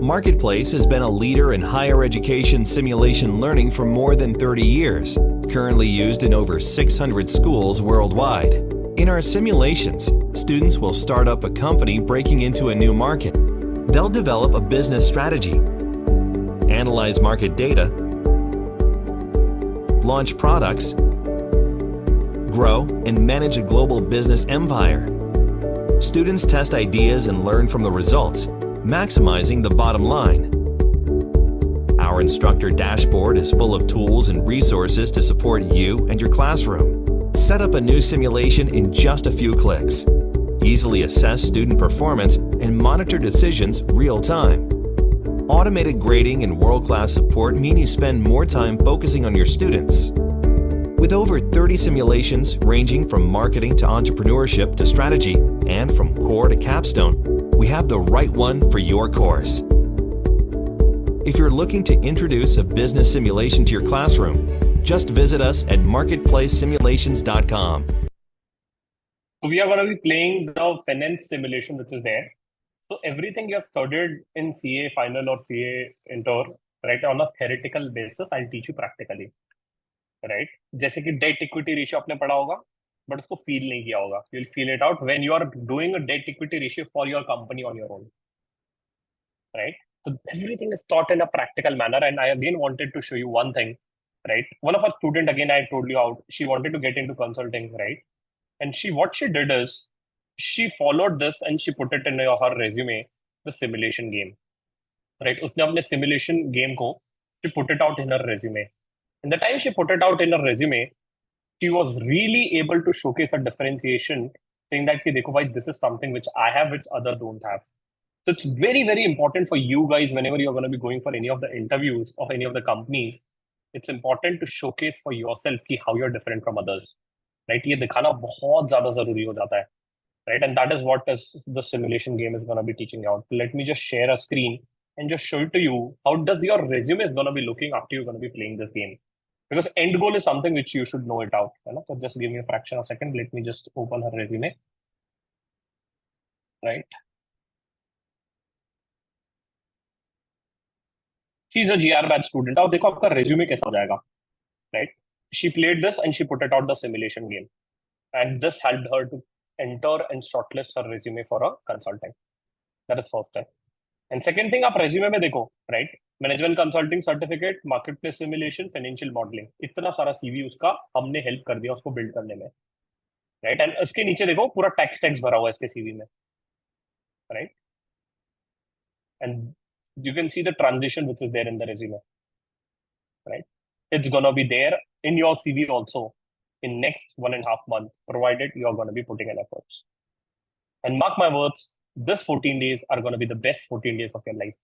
Marketplace has been a leader in higher education simulation learning for more than 30 years, currently used in over 600 schools worldwide. In our simulations, students will start up a company breaking into a new market. They'll develop a business strategy, analyze market data, launch products, grow, and manage a global business empire. Students test ideas and learn from the results, maximizing the bottom line. Our instructor dashboard is full of tools and resources to support you and your classroom. Set up a new simulation in just a few clicks. Easily assess student performance and monitor decisions real time. Automated grading and world-class support mean you spend more time focusing on your students. With over 30 simulations ranging from marketing to entrepreneurship to strategy and from core to capstone, we have the right one for your course. If you're looking to introduce a business simulation to your classroom, just visit us at marketplacesimulations.com. So we are going to be playing the finance simulation which is there. So everything you have studied in CA final or CA inter, right, on a theoretical basis, I'll teach you practically, right? जैसे कि debt equity ratio आपने पढ़ा होगा, but उसको feel नहीं किया होगा. You'll feel it out when you are doing a debt equity ratio for your company on your own, right? So everything is taught in a practical manner, and I again wanted to show you one thing, right? One of our student, again, I told you how she wanted to get into consulting, right? And what she did is she followed this and she put it in her resume, the simulation game, right? उसने अपने simulation game को, she put it out in her resume. And the time she put it out in her resume, she was really able to showcase a differentiation, saying that, कि देखो भाई, this is something which I have, which other don't have. So it's very, very important for you guys whenever you're going to be going for any of the interviews of any of the companies. It's important to showcase for yourself कि how you're different from others, right? ये दिखाना बहुत ज़्यादा ज़रूरी हो जाता है, right? And that is what the simulation game is going to be teaching out. Let me just share a screen and just show it to you. How does your resume is going to be looking after you're going to be playing this game? Because end goal is something which you should know it out. Right? So just give me a fraction of a second. Let me just open her resume, right? She's a GR batch student. अब देखो आपका resume कैसा हो जाएगा, right? She played this and she put it out the simulation game, and this helped her to enter and shortlist her resume for a consulting. That is first step. And second thing, आप resume में देखो, right? Management consulting certificate, marketplace simulation, financial modeling. इतना सारा CV उसका हमने help कर दिया उसको build करने में, right? And इसके नीचे देखो पूरा tax भरा हुआ है इसके CV में, right? And you can see the transition which is there in the resume, right? It's gonna be there in your CV also in next 1.5 months, provided you're gonna be putting in efforts. And mark my words, this 14 days are gonna be the best 14 days of your life.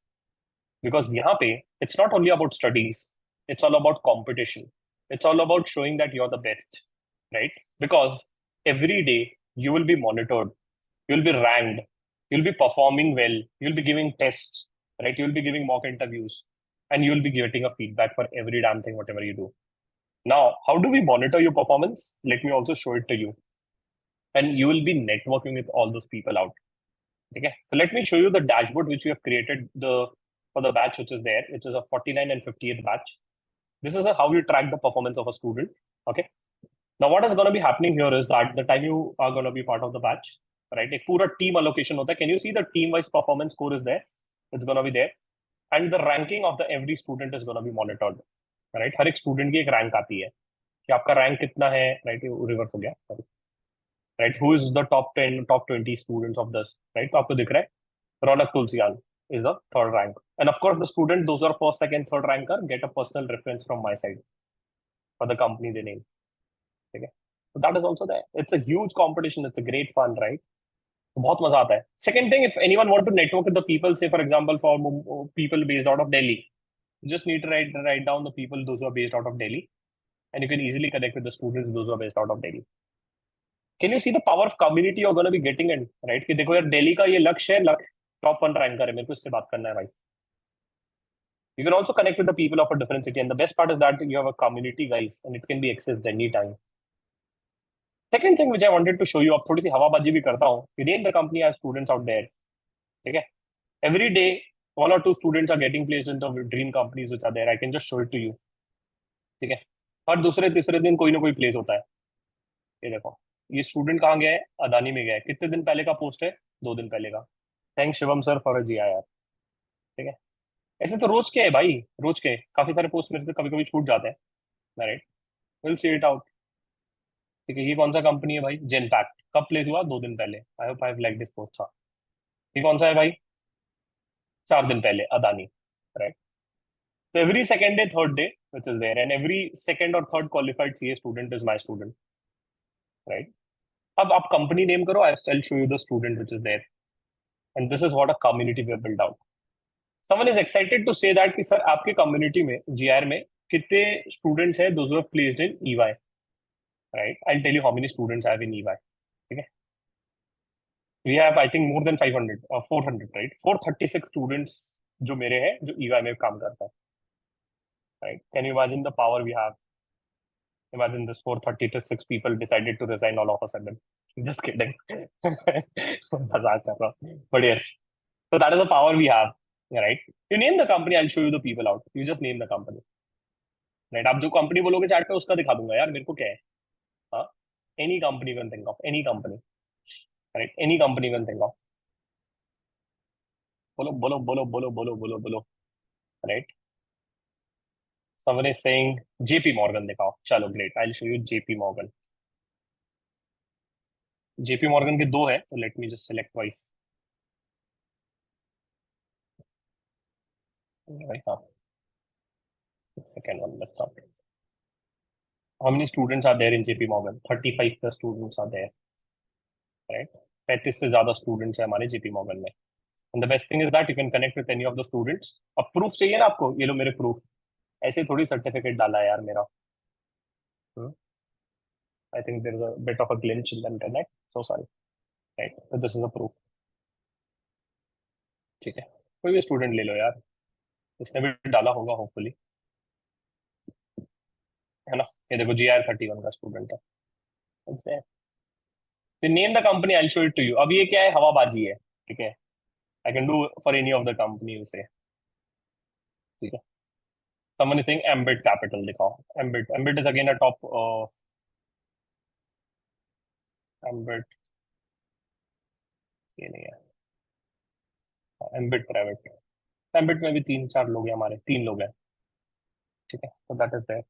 Because यहाँ पे, it's not only about studies, it's all about competition. It's all about showing that you're the best, right? Because every day you will be monitored, you'll be ranked, you'll be performing well, you'll be giving tests, right? You'll be giving mock interviews, and you'll be getting a feedback for every damn thing, whatever you do. Now, how do we monitor your performance? Let me also show it to you. And you will be networking with all those people out. Okay. So let me show you the dashboard which we have created for the batch which is there, which is a 49 and 58th batch. This is how you track the performance of a student. Okay. Now, what is going to be happening here is that the time you are going to be part of the batch, right? एक पूरा team allocation होता है. Can you see the team-wise performance score is there? It's going to be there. And the ranking of the every student is going to be monitored, right? हर एक student की एक rank आती है कि आपका rank कितना है, right? Reverse हो गया, sorry. Right? Who is the top 10, top 20 students of this, right? तो आपको दिख रहा है रौनक तुलसियाल is the third rank. And of course, the student, those who are first, second, third ranker, get a personal reference from my side for the company they name. Okay. So that is also there. It's a huge competition. It's a great fun, right? बहुत मजा आता है. Second thing, if anyone want to network with the people, say for example, for people based out of Delhi, you just need to write down the people those who are based out of Delhi, and you can easily connect with the students those who are based out of Delhi. Can you see the power of community you're going to be getting in, right? कि देखो यार दिल्ली का ये लक्ष्य है, top 1 ranker है, मेरे को इससे बात करना है भाई. You can also connect with the people of a different city, and the best part is that you have a community, guys, and it can be accessed anytime. Second thing which I wanted to show you, अब थोड़ी सी हवाबाजी भी करता हूँ. Today the company has students out there. Okay, every day 1 or 2 students are getting placed into dream companies which are there. I can just show it to you. ठीक है, हर दूसरे तीसरे दिन कोई ना कोई प्लेस होता है. ये देखो, ये स्टूडेंट कहाँ गया है? अदानी में गया है. कितने दिन पहले का पोस्ट है? 2 दिन पहले का. Thanks Shivam sir for GIR. ठीक है, ऐसे तो रोज के है भाई, रोज के काफी सारे पोस्ट मेरे से कभी कभी छूट जाते हैं, right? Will see it out. ठीक है, ये कौन सा कंपनी है भाई? जेनपैक्ट। कब प्लेस हुआ? 2 दिन पहले। I hope I have like this post. था ये कौन सा है भाई? 4 दिन पहले, अदानी। राइट। तो every second day, third day which is there, and every second और third qualified CA student is my student. Right. अब आप कंपनी नेम करो, I will show you the student which is there, and this is what a community we have built out. Someone is excited to say that कि sir आपके community में, GR में, कितने students हैं those who have placed in EY? Right, I will tell you how many students I have in EY. ठीक है, we have I think more than 500 और 400, right, 436 students जो मेरे हैं, जो ईवाई में काम करता है। Right, can you imagine the power we have? Imagine this 436 people decided to resign all of a sudden. Just kidding. मजाक कर रहा हूँ. But yes, so that is the power we have, right? You name the company, I'll show you the people out. You just name the company, right? आप जो company बोलोगे chat पे, उसका दिखा दूंगा यार, मेरे को क्या है. हाँ, any company you can think of, any company, right? Any company you can think of. बोलो बोलो बोलो बोलो बोलो बोलो बोलो, right? Someone is saying JP Morgan दिखाओ. चलो great, I'll show you JP Morgan. JP Morgan के दो है, तो let me just select twice. Right, हाँ. Second one, let's start. How many students are there in JP Morgan? 35 plus students are there, right? 35 से ज्यादा students है हमारे JP Morgan में. And the best thing is that you can connect with any of the students. अब proof चाहिए ना आपको? ये लो मेरे proof. ऐसे थोड़ी certificate डाला है यार मेरा. I think there is a bit of a glitch in the internet. So sorry. Right. So this is a proof. ठीक है. कोई भी student ले लो यार. इसने भी डाला होगा hopefully. है ना? ये देखो GIR 31 का student है. It's there. You name the company, I'll show it to you. अब ये क्या है? हवाबाजी है. ठीक है. I can do for any of the company you say. ठीक है. Someone is saying Ambit Capital दिखाओ. Ambit is again a top Ambit, ये नहीं है. Ambit Private. Ambit में भी 3-4 लोग हैं हमारे, 3 लोग हैं. ठीक है. So that is there.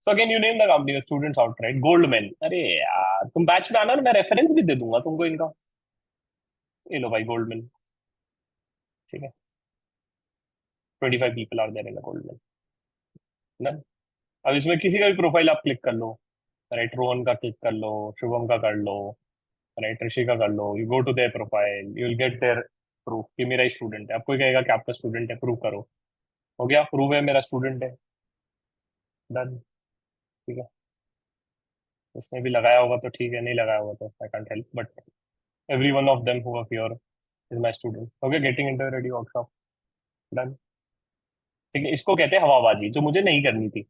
So again you name the company, the students out, right? Goldman. अरे यार तुम बैच में आना ना, मैं रेफरेंस भी दे दूंगा तुमको इनका. ये लो भाई Goldman. ठीक है. 25 people are there in the Goldman. ना? अब इसमें किसी का भी प्रोफाइल आप क्लिक कर लो, राइट? रोहन का क्लिक कर लो, शुभम का कर लो, राइट, ऋषि का कर लो. You go to their profile, you will get their proof कि मेरा ही स्टूडेंट है. आपको कहेगा कि आपका स्टूडेंट है, प्रूव करो. हो गया, प्रूव है मेरा स्टूडेंट है. डन. ठीक है. उसने भी लगाया होगा तो ठीक है, नहीं लगाया होगा तो I can't help, but every one of them who are here is my student. Okay, getting interview ready workshop. Done. ठीक है, इसको कहते हैं हवाबाजी, जो मुझे नहीं करनी थी.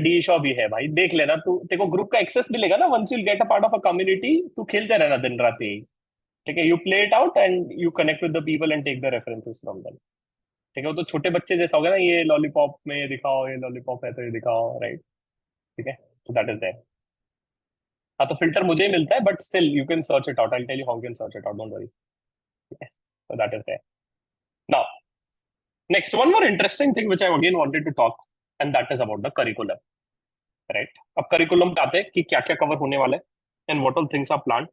डी शॉप भी है भाई, देख लेना तू. तेरे को ग्रुप का एक्सेस मिलेगा ना, once you get a part of a community. तू खेलते रहना दिन रात यही. ठीक है, you play it out and you connect with the people and take the references from them. ठीक है, वो तो छोटे बच्चे जैसा हो गया ना, ये लॉलीपॉप में ये दिखाओ, ये लॉलीपॉप है तो ये दिखाओ, राइट? ठीक है, तो दैट इज देयर. हाँ, तो फिल्टर मुझे ही मिलता है, but still you can search it out. I tell you how you can search it out, don't worry. ठीक है, so that is there. Now, next, one more interesting thing which I again wanted to talk, and that is about the curriculum, right? अब curriculum पे आते हैं कि क्या क्या cover होने वाला है and what all things are planned.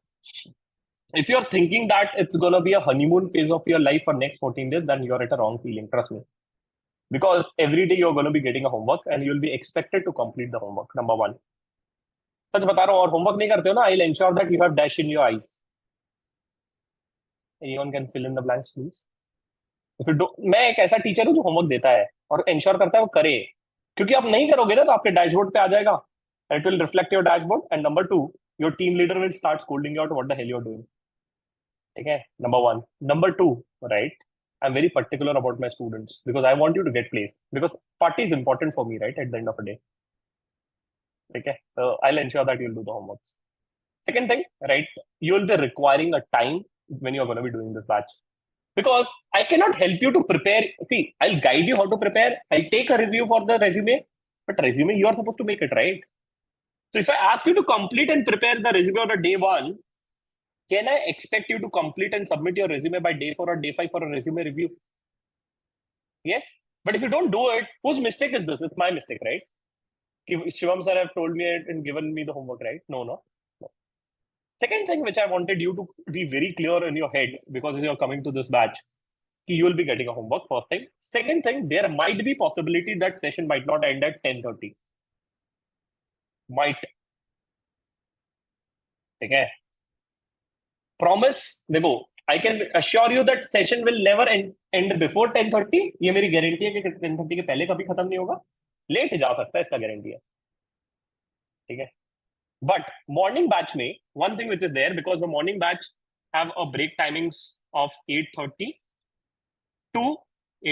If you are thinking that it's gonna be a honeymoon phase of your life for next 14 days, then you're at a wrong feeling. Trust me, because every day you're gonna be getting a homework and you'll be expected to complete the homework. Number one, सच बता रहा हूँ. और homework नहीं करते हो ना, I'll ensure that you have dash in your eyes. Anyone can fill in the blanks, please. If you do, मैं एक ऐसा टीचर हूँ जो होमवर्क देता है और इंश्योर करता है वो करे, क्योंकि आप नहीं करोगे ना तो आपके डैशबोर्ड पे आ जाएगा. It will reflect your dashboard. And number two, your team leader will start scolding you out what the hell you're doing. ठीक है, number one. Number two, right? I'm very particular about my students because I want you to get placed, because party is important for me, right? At the end of the day. ठीक है, so I'll ensure that you'll do the homework. Second thing, right? You'll be requiring a time when you're going to be doing this batch, because I cannot help you to prepare. See, I'll guide you how to prepare. I'll take a review for the resume, but resume you are supposed to make it, right? So if I ask you to complete and prepare the resume on a day one, can I expect you to complete and submit your resume by day 4 or day 5 for a resume review? Yes. But if you don't do it, whose mistake is this? It's my mistake, right? Shivam sir have told me and given me the homework, right? No. Second thing which I wanted you to be very clear in your head, because you're coming to this batch, you will be getting a homework, first thing. Second thing, there might be possibility that session might not end at 10:30. Might. Okay. Promise, देखो, I can assure you that session will never end before 10:30. ये मेरी guarantee है कि 10:30 के पहले कभी खत्म नहीं होगा. लेट जा सकता है, इसका गारंटी है. ठीक है. But morning batch में one thing which is there, because the morning batch have a break timings of 8:30 to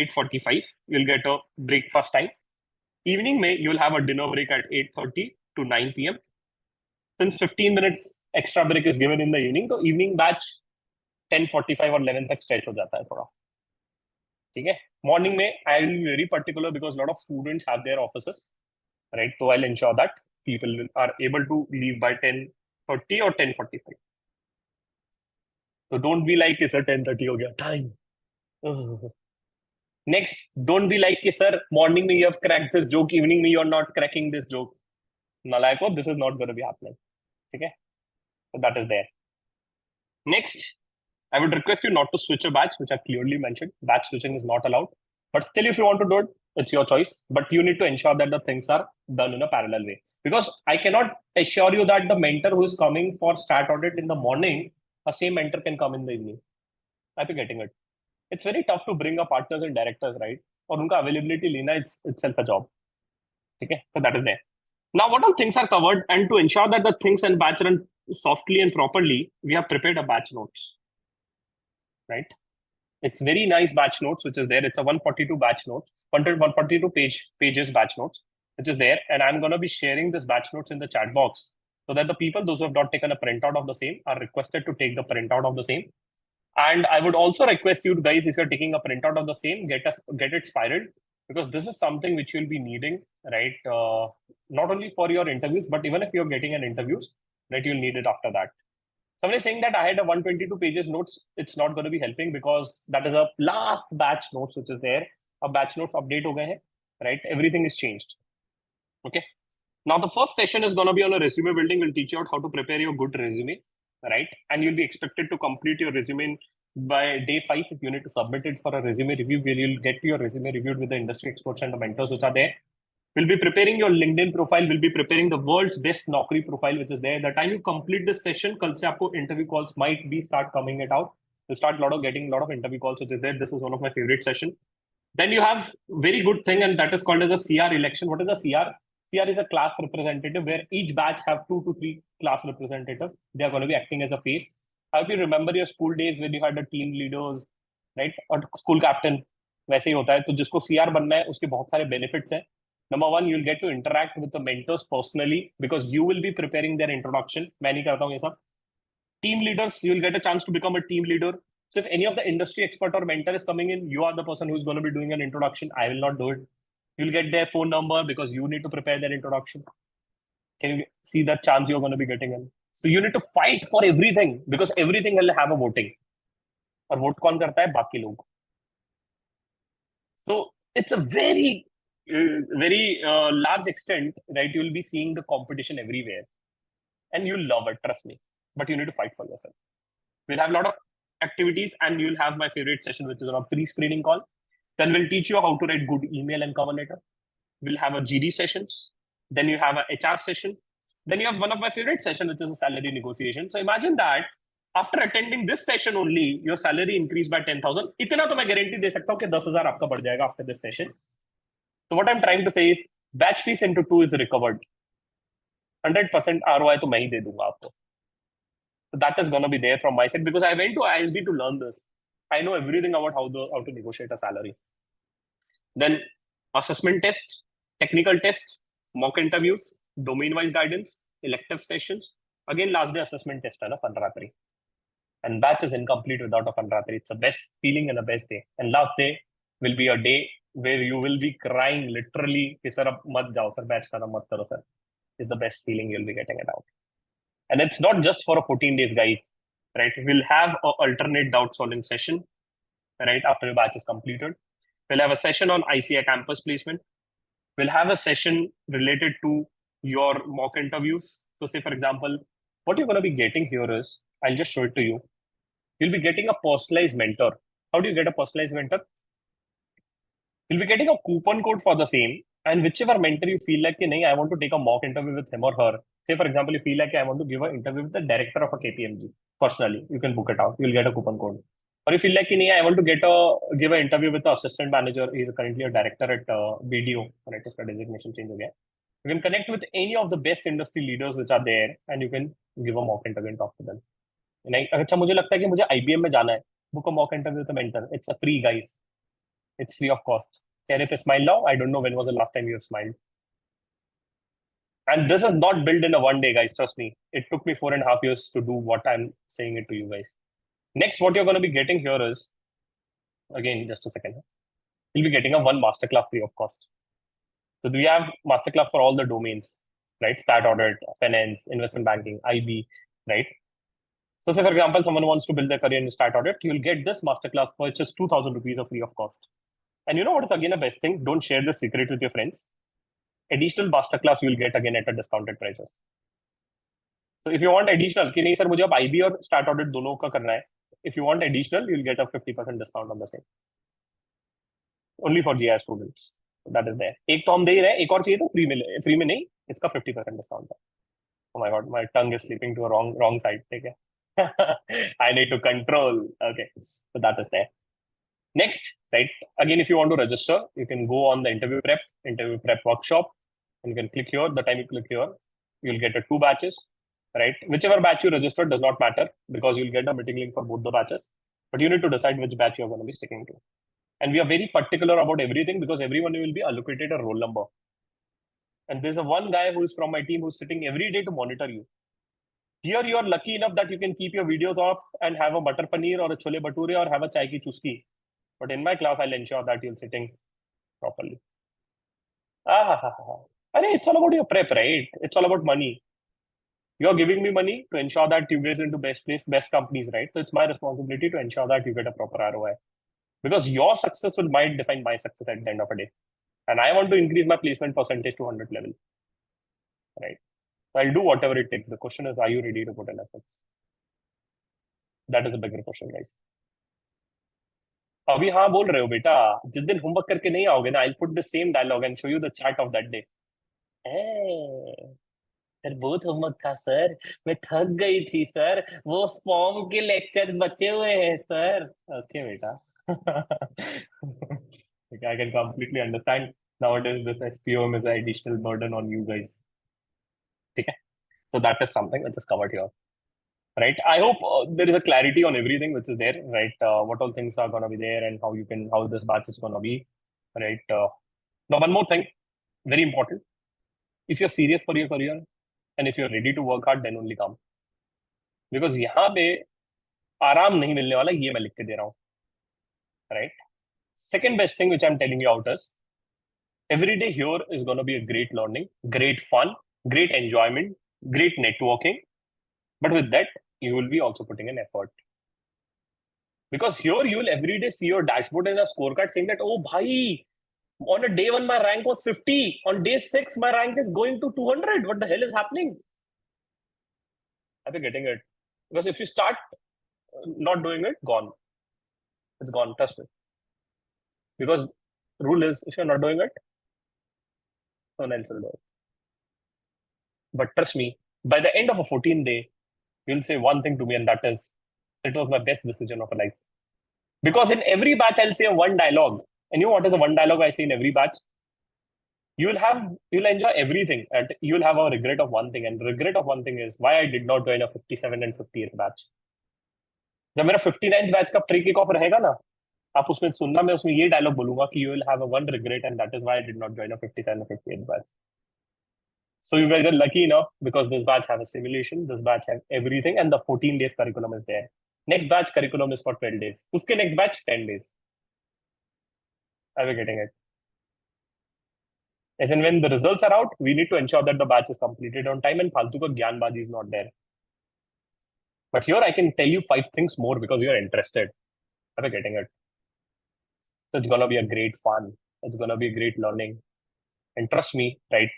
8:45. You'll get a breakfast time. Evening में you'll have a dinner break at 8:30 to 9 p.m. Since 15 minutes extra break is given in the evening, तो evening batch 10:45 और 11 तक stretch हो जाता है थोड़ा. ठीक है. Morning में I will be very particular because a lot of students have their offices, right? So I'll ensure that people are able to leave by 10:30 or 10:45. So don't be like, sir, 10:30 हो गया time. Next, don't be like, sir, morning में you have cracked this joke, evening में you are not cracking this joke. Nalayako, this is not going to be happening. Okay? So that is there. Next, I would request you not to switch a batch, which I clearly mentioned. Batch switching is not allowed. But still, if you want to do it, it's your choice. But you need to ensure that the things are done in a parallel way. Because I cannot assure you that the mentor who is coming for stat audit in the morning, the same mentor can come in the evening. I'll be getting it. It's very tough to bring up partners and directors, right? Or unka availability lena, it's itself a job. Okay, so that is there. Now, what all things are covered, and to ensure that the things and batch run softly and properly, we have prepared a batch notes, right? It's very nice batch notes, which is there. It's a 142 batch notes, 142 pages batch notes, which is there. And I'm going to be sharing this batch notes in the chat box so that the people, those who have not taken a printout of the same, are requested to take the printout of the same. And I would also request you guys, if you're taking a printout of the same, get it spiraled, because this is something which you'll be needing, right? Not only for your interviews, but even if you're getting an interviews, right, you'll need it after that. Somebody saying that I had a 122 pages notes, it's not going to be helping because that is a last batch notes which is there. A batch notes update ho gaye hai, right? Everything is changed. Okay. Now the first session is going to be on a resume building. We'll teach you out how to prepare your good resume, right? And you'll be expected to complete your resume by day 5. If you need to submit it for a resume review, where you'll get your resume reviewed with the industry experts and the mentors which are there. We'll be preparing your LinkedIn profile. We'll be preparing the world's best Naukri profile, which is there. The time you complete this session, kal se aapko interview calls might be start coming it out. You'll start getting a lot of interview calls, which is there. This is one of my favorite sessions. Then you have very good thing, and that is called as a CR election. What is a CR? CR is a class representative where each batch have 2 to 3 class representatives. They are going to be acting as a face. I hope you remember your school days when you had a team leaders, right? Or school captain. वैसे ही होता है. तो जिसको CR बनना है, उसके बहुत सारे benefits हैं. Number one, you'll get to interact with the mentors personally because you will be preparing their introduction. मैं नहीं करता हूँ ये सब. Team leaders, you'll get a chance to become a team leader. So if any of the industry expert or mentor is coming in, you are the person who's going to be doing an introduction. I will not do it. You'll get their phone number because you need to prepare their introduction. Can you see that chance you're going to be getting in? So you need to fight for everything because everything will have a voting. और vote कौन करता है? बाकी लोग. So it's a very large extent, right? You'll be seeing the competition everywhere and you'll love it, trust me. But you need to fight for yourself. We'll have a lot of activities and you'll have my favorite session, which is on a pre-screening call. Then we'll teach you how to write good email and cover letter. We'll have a GD sessions. Then you have a HR session. Then you have one of my favorite session, which is a salary negotiation. So imagine that after attending this session only, your salary increased by 10,000. इतना तो मैं guarantee दे सकता हूँ कि 10,000 आपका बढ़ जाएगा after this session. So what I'm trying to say is batch fees into 2 is recovered. 100% ROI तो मैं ही दे दूंगा आपको. So that is going to be there from my side because I went to ISB to learn this. I know everything about how to negotiate a salary. Then assessment test, technical test, mock interviews, domain-wise guidance, elective sessions. Again, last day assessment test, Fundrathri. And batch is incomplete without a Fundrathri. It's the best feeling and the best day. And last day will be a day where you will be crying literally, sir, mat jao, sir, batch khadam mat karo, sir. Is the best feeling you'll be getting it out. And it's not just for 14 days, guys, right? We'll have an alternate doubt solving session, right? After your batch is completed. We'll have a session on ICI campus placement. We'll have a session related to your mock interviews. So say, for example, what you're going to be getting here is, I'll just show it to you. You'll be getting a personalized mentor. How do you get a personalized mentor? You'll be getting a coupon code for the same. And whichever mentor you feel like, I want to take a mock interview with him or her. Say, for example, you feel like I want to give an interview with the director of a KPMG personally. You can book it out. You'll get a coupon code. Or you feel like, I want to give an interview with the assistant manager. He's currently a director at BDO. Right, उसका designation change हो गया. You can connect with any of the best industry leaders which are there, and you can give a mock interview and talk to them. अच्छा मुझे लगता है कि मुझे IBM में जाना है. Book a mock interview with a mentor. It's a free, guys. It's free of cost. Can you smile now? I don't know when was the last time you have smiled. And this is not built in a one day, guys. Trust me. It took me 4.5 years to do what I'm saying it to you guys. Next, what you're going to be getting here is, again, just a second. You'll be getting a one masterclass free of cost. So we have masterclass for all the domains, right? Stat audit, finance, investment banking, IB, right? So say, for example, someone wants to build their career in stat audit, you'll get this masterclass for just 2,000 rupees of free of cost. And you know what is again the best thing? Don't share the secret with your friends. Additional masterclass you will get again at a discounted prices. So if you want additional, कि नहीं sir मुझे अब IB और start audit दोनों का करना है. If you want additional, you'll get a 50% discount on the same. Only for GIR students. So that is there. एक तो हम दे ही रहे हैं, एक और चाहिए तो free में नहीं, इसका 50% discount है. Oh my God, my tongue is slipping to a wrong side. ठीक है. I need to control. Okay, so that is there. Next, right? Again, if you want to register, you can go on the interview prep workshop, and you can click here. The time you click here, you'll get a 2 batches, right? Whichever batch you registered does not matter because you'll get a meeting link for both the batches. But you need to decide which batch you're going to be sticking to. And we are very particular about everything because everyone will be allocated a roll number. And there's one guy who is from my team who's sitting every day to monitor you. Here you are lucky enough that you can keep your videos off and have a butter paneer or a chole bhature or have a chai ki chuski. But in my class, I'll ensure that you're sitting properly. It's all about your prep, right? It's all about money. You're giving me money to ensure that you get into best companies, right? So it's my responsibility to ensure that you get a proper ROI. Because your success might define my success at the end of the day. And I want to increase my placement percentage to 100 level. Right? So I'll do whatever it takes. The question is, are you ready to put in efforts? That is a bigger question, guys. अभी हाँ बोल रहे हो बेटा जिस दिन homework करके नहीं आओगे ना I'll put the same dialogue and show you the chat of that day. Sir बहुत होमवर्क था सर मैं थक गई थी सर वो फॉर्म के लेक्चर बचे हुए हैं सर. Okay बेटा. I can completely understand nowadays this SPOM is an additional burden on you guys. Okay? So that is something which is covered here. Right. I hope there is a clarity on everything which is there, right? What all things are going to be there and how this batch is going to be, right? Now, one more thing, very important. If you're serious for your career and if you're ready to work hard, then only come. Because यहाँ पे आराम नहीं मिलने वाला ये मैं लिख के दे रहा हूँ, right? Second best thing which I'm telling you out is, every day here is going to be a great learning, great fun, great enjoyment, great networking. But with that, you will be also putting an effort. Because here you will every day see your dashboard and a scorecard saying that, oh, bhai, on a day 1, my rank was 50. On day 6, my rank is going to 200. What the hell is happening? Are you getting it? Because if you start not doing it, gone. It's gone. Trust me. Because rule is, if you're not doing it, someone else will do it. But trust me, by the end of a 14th day, you'll say one thing to me, and that is, it was my best decision of a life. Because in every batch, I'll say one dialogue. And you know what is the one dialogue I say in every batch? You'll enjoy everything. And you'll have a regret of one thing. And regret of one thing is why I did not join a 57 and 58th batch. जब मेरा 59th batch का pre-kickoff रहेगा ना, आप उसमें सुनना मैं उसमें ये dialogue बोलूंगा कि you will have a one regret and that is why I did not join a 57 or 58th batch. So you guys are lucky enough because this batch have a simulation, this batch have everything, and the 14 days curriculum is there. Next batch curriculum is for 12 days. Uske next batch 10 days. Are we getting it? As in when the results are out, we need to ensure that the batch is completed on time and faltu ka gyanbaji is not there. But here I can tell you 5 things more because you are interested. Are we getting it? So it's going to be a great fun. It's going to be a great learning. And trust me, right,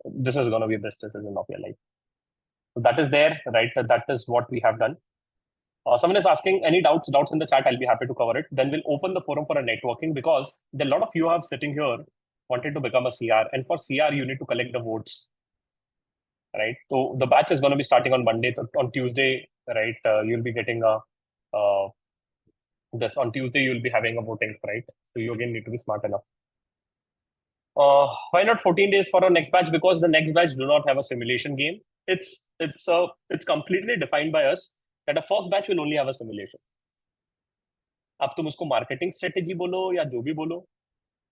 this is going to be the best decision of your life. So that is there, right? That is what we have done. Someone is asking any doubts in the chat. I'll be happy to cover it. Then we'll open the forum for a networking, because a lot of you have sitting here wanted to become a CR, and for CR you need to collect the votes, right? So the batch is going to be starting on Monday. So on Tuesday, right, you'll be getting a this on Tuesday you'll be having a voting, right? So you again need to be smart enough. Why not 14 days for our next batch? Because the next batch do not have a simulation game. It's completely defined by us that a first batch will only have a simulation. अब तुम उसको marketing strategy बोलो या जो भी बोलो,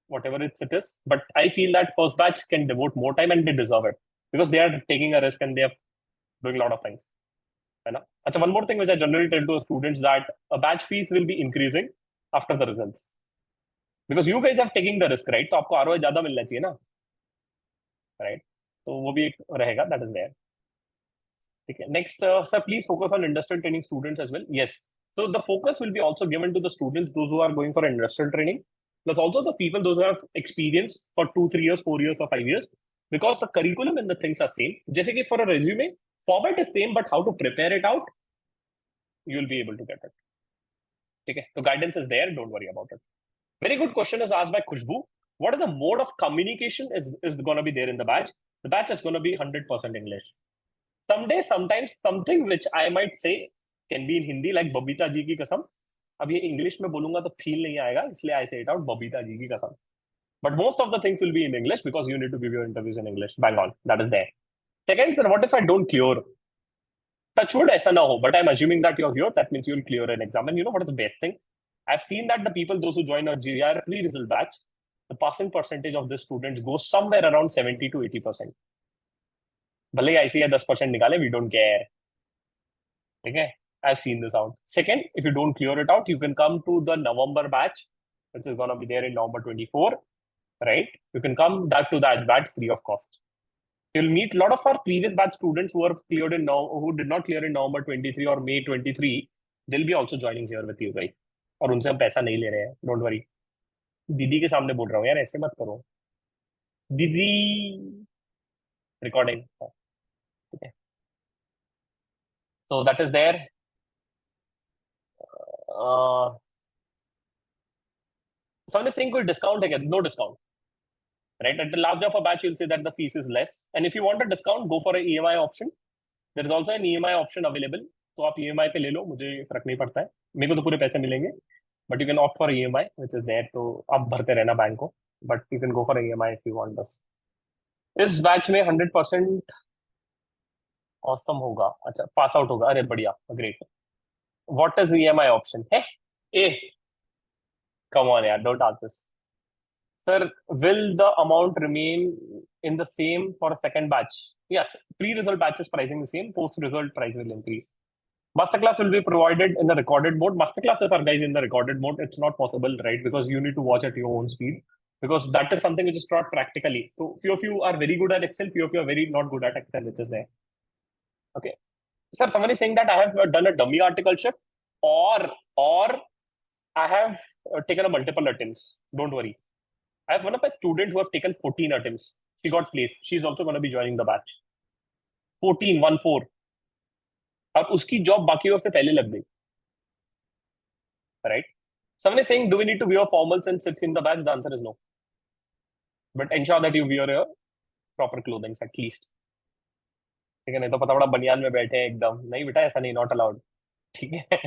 whatever it is, but I feel that first batch can devote more time and they deserve it because they are taking a risk and they are doing a lot of things. Achha, one more thing which I generally tell to students that a batch fees will be increasing after the results. Because you guys are taking the risk, right? तो आपको ROI ज़्यादा मिलना चाहिए ना, right? तो वो भी एक रहेगा, that is there. Okay. Next, sir, please focus on industrial training students as well. Yes. So the focus will be also given to the students, those who are going for industrial training, plus also the people, those who have experience for 2, 3 years, 4 years, or 5 years, because the curriculum and the things are same. Just like for a resume, format is same, but how to prepare it out, you will be able to get it. Okay. So guidance is there. Don't worry about it. Very good question is asked by Khushbu. What is the mode of communication is going to be there in the batch? The batch is going to be 100% English. Someday, sometimes, something which I might say can be in Hindi, like Babita ji ki kasam. अब ये English में बोलूंगा तो feel नहीं आएगा, इसलिए I say it out, Babita ji ki kasam. But most of the things will be in English because you need to give your interviews in English. Bang on, that is there. Second, sir, what if I don't clear? Touch wood, ऐसा ना हो. But I'm assuming that you're here. That means you'll clear an exam. And you know what is the best thing? I've seen that the people, those who join our GIR pre-result batch, the passing percentage of the students goes somewhere around 70 to 80%. भले ही ऐसे 10% निकाले, we don't care. Okay, I've seen this out. Second, if you don't clear it out, you can come to the November batch, which is going to be there in November 24, right? You can come back to that batch free of cost. You'll meet a lot of our previous batch students who are cleared in now, who did not clear in November 23 or May 23. They'll be also joining here with you guys. और उनसे हम पैसा नहीं ले रहे हैं, don't worry. दीदी के सामने बोल रहा हूँ यार, ऐसे मत करो. दीदी recording. Okay. So that is there. Someone is saying कोई discount है क्या? No discount. Right? At the last day of a batch, you'll say that the fees is less. And if you want a discount, go for an EMI option. There is also an EMI option available. तो आप EMI पे ले लो, मुझे फर्क नहीं पड़ता है. मेरे को तो पूरे पैसे मिलेंगे. But you can opt for EMI, which is there. तो आप भरते रहना बैंक को. But you can go for EMI if you want this. इस बैच में 100% awesome होगा. अच्छा, pass out होगा. अरे बढ़िया, great. What is EMI option? Hey, come on, yaar, don't ask this. Sir, will the amount remain in the same for a second batch? Yes, pre-result batches pricing the same, post-result price will increase. Masterclass will be provided in the recorded mode. Masterclasses are, guys, in the recorded mode. It's not possible, right? Because you need to watch at your own speed. Because that is something which is taught practically. So few of you are very good at Excel, few of you are very not good at Excel, which is there. Okay. Sir, someone is saying that I have done a dummy articleship or I have taken a multiple attempts. Don't worry. I have one of my students who have taken 14 attempts. She got placed. She's also going to be joining the batch. 14, 1-4. और उसकी job बाकी से पहले लग गई. Right? Someone is saying, do we need to wear formals and sit in the batch? The answer is no. But ensure that you wear your proper clothing at least. ठीक है, नहीं तो पता पड़ा बनियान में बैठे हैं एकदम. नहीं बेटा, ऐसा नहीं, not allowed. ठीक है,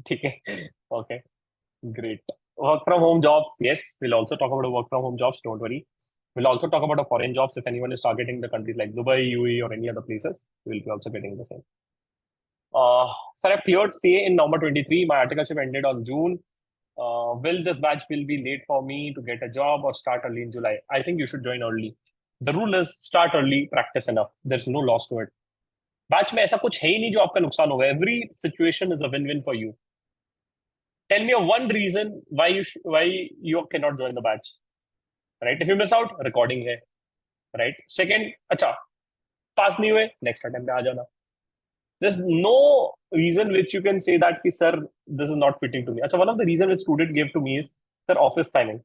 ठीक है. Okay, great. Work from home jobs, yes. We'll also talk about work from home jobs. Don't worry. We'll also talk about foreign jobs. If anyone is targeting the countries like Dubai, UAE, or any other places, we'll be also getting the same. Sir, I cleared CA in November 23. My articleship ended on June. Will this batch will be late for me to get a job or start early in July? I think you should join early. The rule is start early, practice enough. There's no loss to it. Batch में ऐसा कुछ है ही नहीं जो आपका नुकसान होगा. Every situation is a win-win for you. Tell me one reason why you cannot join the batch. Right? If you miss out, recording है. Right? Second, अच्छा, pass नहीं हुए, next attempt पे आ जाना. There's no reason which you can say that, sir, this is not fitting to me. Achha, one of the reasons which student gave to me is their office timing.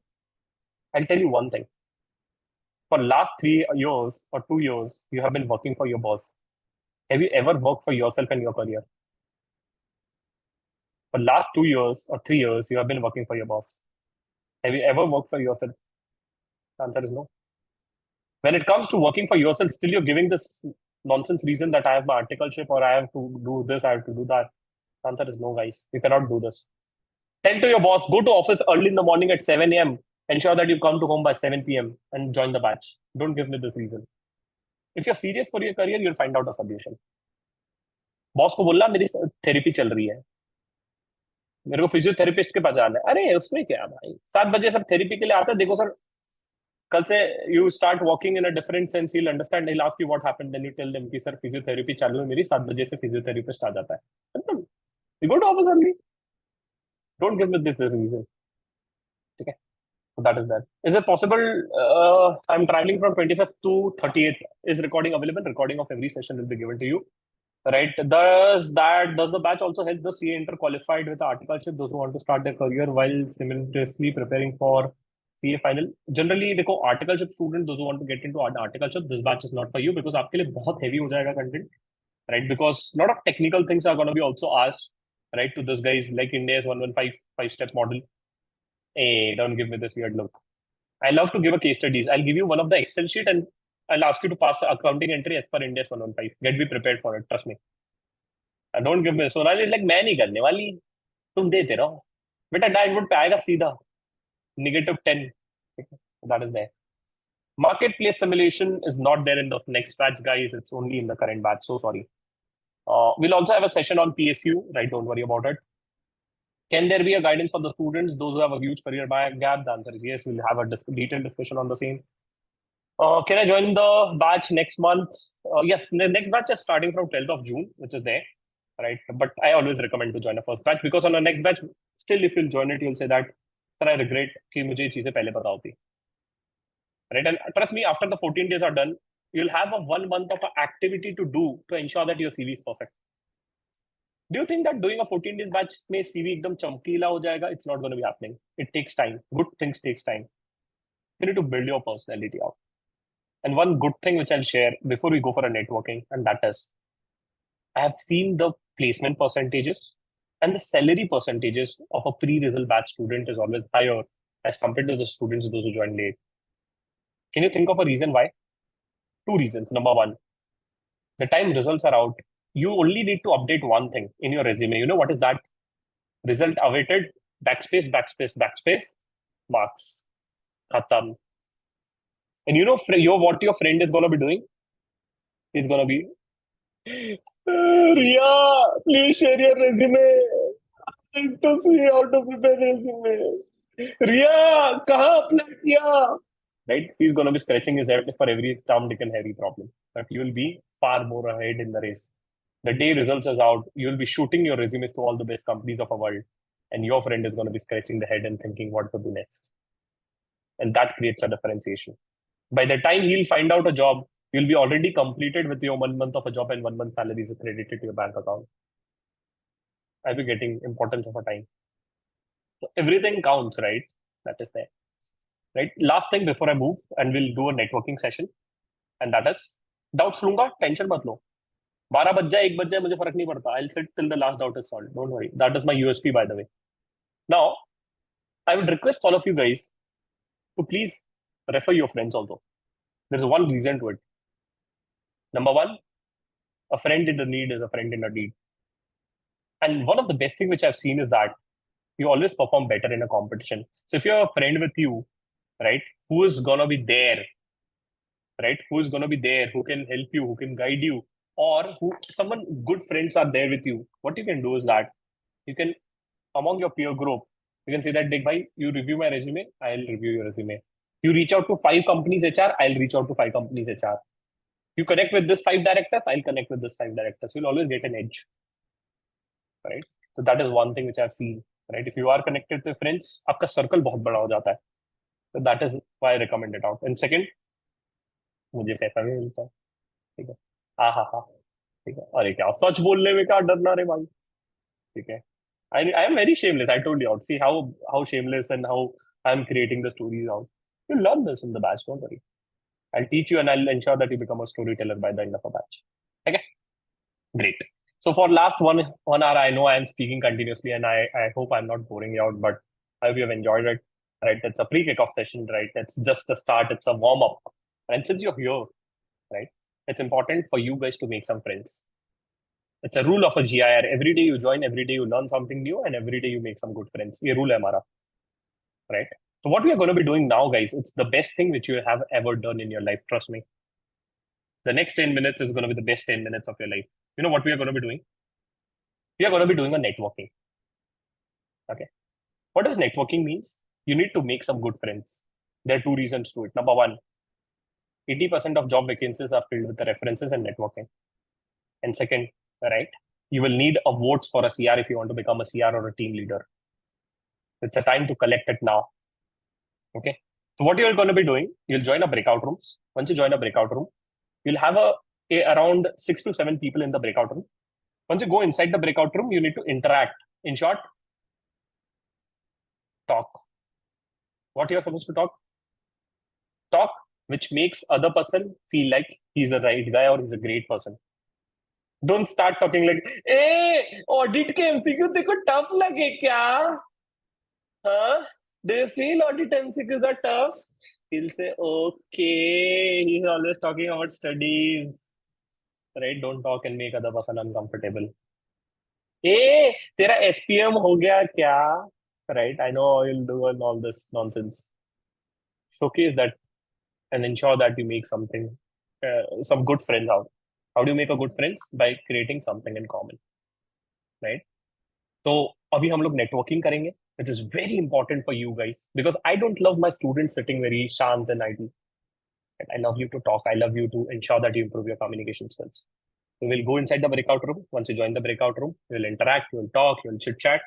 I'll tell you one thing. For last 3 years or 2 years, you have been working for your boss. Have you ever worked for yourself in your career? For last 2 years or 3 years, you have been working for your boss. Have you ever worked for yourself? The answer is no. When it comes to working for yourself, still you're giving this nonsense reason that I have my articleship or I have to do this, I have to do that. The answer is no, guys. You cannot do this. Tell to your boss, go to office early in the morning at 7 a.m. Ensure that you come to home by 7 p.m. and join the batch. Don't give me this reason. If you're serious for your career, you'll find out a solution. Boss को बोलना मेरी therapy चल रही है, मेरे को physiotherapist के पास जाना है. अरे उसमें क्या भाई, 7 बजे सब थेरेपी के लिए आते हैं. देखो सर, कल से you start walking in a different sense, he understand, he ask you what happened, then you tell them कि सर फिजियोथेरेपी चालू है मेरी, 7 बजे से फिजियोथेरेपिस्ट आ जाता है. मतलब you go to office early. Don't give me this reason. ठीक है. That is that. Is it possible? I'm traveling from 25th to 30th. Is recording available? Recording of every session will be given to you. Right? Does the batch also help the CA inter qualified with the articleship, those who want to start their career while simultaneously preparing for CA final? Generally, देखो articleship student, those who want to get into articleship, this batch is not for you because आपके लिए बहुत heavy हो जाएगा content, right? Because a lot of technical things are going to be also asked, right, to this guys like India's 115 5-step model. Hey, don't give me this weird look. I love to give a case studies. I'll give you one of the Excel sheet and I'll ask you to pass the accounting entry as per India's 115. Get be prepared for it. Trust me. Don't give me. Sonali is like, मैं नहीं करने वाली. तुम देते रहो. बेटा diet पे आएगा सीधा. -10. That is there. Marketplace simulation is not there in the next batch, guys. It's only in the current batch. So sorry. We'll also have a session on PSU, right? Don't worry about it. Can there be a guidance for the students, those who have a huge career gap? The answer is yes. We'll have a detailed discussion on the same. Can I join the batch next month? Yes, the next batch is starting from 12th of June, which is there, right? But I always recommend to join the first batch because on the next batch, still if you'll join it, you'll say that, sir, I regret कि मुझे ये चीजें पहले पता होती. Right? And trust me, after the 14 days are done, you'll have a 1 month of activity to do to ensure that your CV is perfect. Do you think that doing a 14 days batch में CV एकदम चमकीला हो जाएगा? It's not going to be happening. It takes time. Good things takes time. You need to build your personality out. And one good thing which I'll share before we go for a networking, and that is, I have seen the placement percentages and the salary percentages of a pre-result batch student is always higher as compared to the students those who join late. Can you think of a reason why? 2 reasons. Number one, the time results are out, you only need to update one thing in your resume. You know what is that? Result awaited, backspace, backspace, backspace, marks. Khatam. And you know what your friend is going to be doing? He's going to be, Ria, please share your resume. I need to see how to prepare resume. Ria, kahan apply kiya? Right? He's going to be scratching his head for every Tom, Dick, and Harry problem. But you will be far more ahead in the race. The day results is out, you will be shooting your resumes to all the best companies of the world. And your friend is going to be scratching the head and thinking what to do next. And that creates a differentiation. By the time he'll find out a job, you'll be already completed with your 1 month of a job and 1 month salary is credited to your bank account. I'll be getting importance of a time. So everything counts, right? That is there. Right? Last thing before I move, and we'll do a networking session. And that is, doubts लूंगा, tension मत लो. 12 बज जाए 1 बज जाए मुझे फर्क नहीं पड़ता. I'll sit till the last doubt is solved. Don't worry. That is my USP, by the way. Now, I would request all of you guys to please refer your friends also. There's one reason to it. Number one, a friend in the need is a friend in a need. And one of the best things which I've seen is that you always perform better in a competition. So if you have a friend with you, right, who is going to be there, right, who is going to be there, who can help you, who can guide you, or who someone good friends are there with you, what you can do is that you can, among your peer group, you can say that, Dick bhai, you review my resume, I'll review your resume. You reach out to 5 companies HR, I'll reach out to 5 companies HR. You connect with this 5 directors, I'll connect with this 5 directors. You'll always get an edge, right? So that is one thing which I've seen, right? If you are connected to friends, आपका circle बहुत बड़ा हो जाता है. So that is why I recommend it out. And second, मुझे पैसा भी मिलता है, ठीक है? हाँ, ठीक है. अरे क्या सच बोलने में क्या डरना रे भाई, ठीक है? I am very shameless. I told you out. See how shameless and how I'm creating the stories out. You learn this in the batch. Don't worry. I'll teach you and I'll ensure that you become a storyteller by the end of a batch. Okay, great. So for last one hour, I know I am speaking continuously, and I hope I'm not boring you out, but I hope you have enjoyed it. Right, it's a pre-kickoff session. Right, it's just a start. It's a warm up, and since you're here, right, it's important for you guys to make some friends. It's a rule of a GIR. Every day you join, every day you learn something new, and every day you make some good friends. ये rule है हमारा, right? So what we are going to be doing now, guys, it's the best thing which you have ever done in your life. Trust me. The next 10 minutes is going to be the best 10 minutes of your life. You know what we are going to be doing? We are going to be doing a networking. Okay. What does networking means? You need to make some good friends. There are two reasons to it. Number one, 80% of job vacancies are filled with the references and networking. And second, right, you will need a votes for a CR if you want to become a CR or a team leader. It's a time to collect it now. Okay. So what you're going to be doing, you'll join a breakout rooms. Once you join a breakout room, you'll have around 6 to 7 people in the breakout room. Once you go inside the breakout room, you need to interact. In short, talk. What you're supposed to talk? Talk, which makes other person feel like he's a right guy or he's a great person. Don't start talking like, "Hey, audit के MCQ देखो tough लगे क्या? Huh? Do you feel audit MCQs are tough?" He'll say, "Okay, he's always talking about studies." Right? Don't talk and make other person uncomfortable. Hey, तेरा SPM हो गया क्या? Right? I know you'll do all this nonsense. Showcase that and ensure that you make something, some good friends out. How do you make a good friends? By creating something in common. Right? So अभी हम लोग networking करेंगे, which is very important for you guys because I don't love my students sitting very shant and idle. I love you to talk. I love you to ensure that you improve your communication skills. So we'll go inside the breakout room. Once you join the breakout room, you'll interact, you'll talk, you'll chit chat,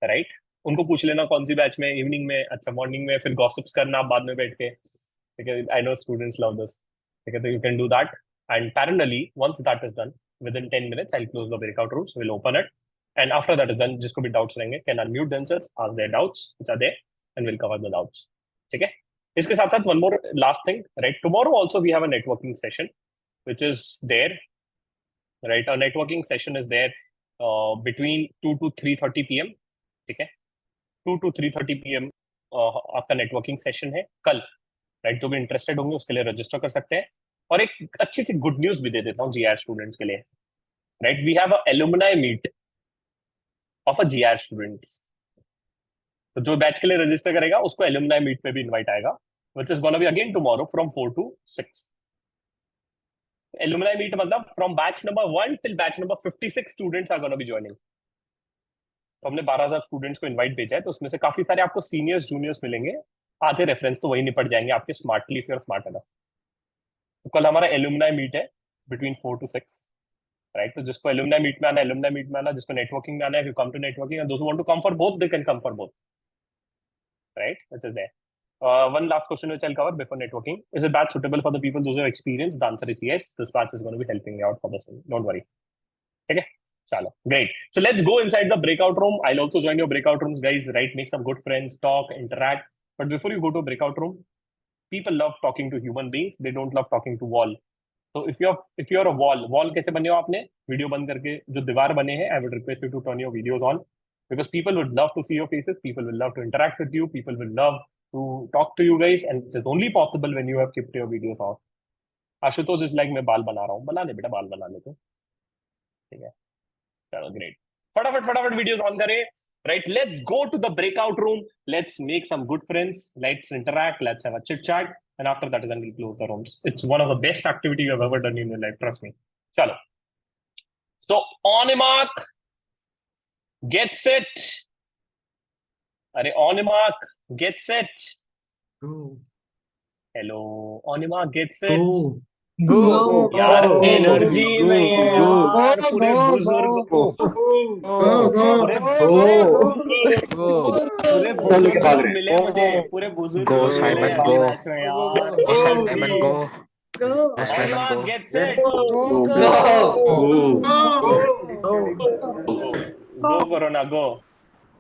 right? उनको पूछ लेना कौन सी batch में, evening में, अच्छा morning में, फिर gossips करना बाद में बैठ के. Because I know students love this. Okay, so you can do that. And parallelly, once that is done, within 10 minutes, I'll close the breakout rooms. We'll open it. And after that is done, जिसको भी doubts रहेंगे, can unmute themselves, ask their doubts, which are there, and we'll cover the doubts. ठीक है? इसके साथ साथ one more last thing, right? Tomorrow also we have a networking session, which is there, right? Our networking session is there between 2 to 3:30 p.m. ठीक है? 2 to 3:30 p.m. आपका networking session है कल, right? जो भी interested होंगे उसके लिए register कर सकते हैं. और एक अच्छी सी good news भी दे देता हूँ GIR students के लिए, right? We have a alumni meet of a GIR students. तो जो बैच के लिए रजिस्टर करेगा उसको alumni meet पे भी इनवाइट आएगा, which is gonna be again tomorrow from 4 to 6. Alumni meet मतलब from batch number 1 till batch number 56 students are gonna be joining. तो हमने 12,000 स्टूडेंट्स को इनवाइट भेजा है, तो उसमें से काफी सारे आपको सीनियर्स जूनियर्स मिलेंगे, आधे रेफरेंस तो वही निपट जाएंगे आपके स्मार्टली फिर स्मार्ट है. तो कल हमारा एलुमनाई मीट है between 4 to 6, राइट? तो जिसको एलुमनाई मीट में आना एलुमनाई मीट में आना, जिसको नेटवर्किंग में आना है, if you come to networking and those who want to come for both, they can come for both, right? Which is there. One last question which I'll cover before networking: is it batch suitable for the people those who have experience? The answer is yes. This batch is going to be helping you out for this thing. Don't worry. Okay. Chalo. Great. So let's go inside the breakout room. I'll also join your breakout rooms, guys, right? Make some good friends, talk, interact. But before you go to a breakout room, people love talking to human beings. They don't love talking to wall. So if you're a wall कैसे बने हो आपने? Video बंद करके जो दीवार बने हैं, I would request you to turn your videos on because people would love to see your faces. People will love to interact with you. People will love to talk to you guys, and it is only possible when you have kept your videos on. Ashutosh is like मैं बाल बना रहा हूँ, बना ले बेटा, बाल बना ले तो ठीक है. चलो great. फटाफट वीडियोस ऑन करें. Right, let's go to the breakout room. Let's make some good friends. Let's interact. Let's have a chit chat. And after that, then we'll close the rooms. It's one of the best activity you've ever done in your life. Trust me. Chalo. So on a mark, get set. On a mark, get set. Go. Hello. On a mark, get set. Go. यार Go. Energy Go. नहीं है Go. यार, पूरे बुजुर्ग पूरे बुजुर्ग लोग मिले मुझे, पूरे बुजुर्ग Go, लोग मिले Simon, अभी go. मैच में यार. Go, Simon, energy. go. Go, On Simon, mark, go. get set. Go Corona, go.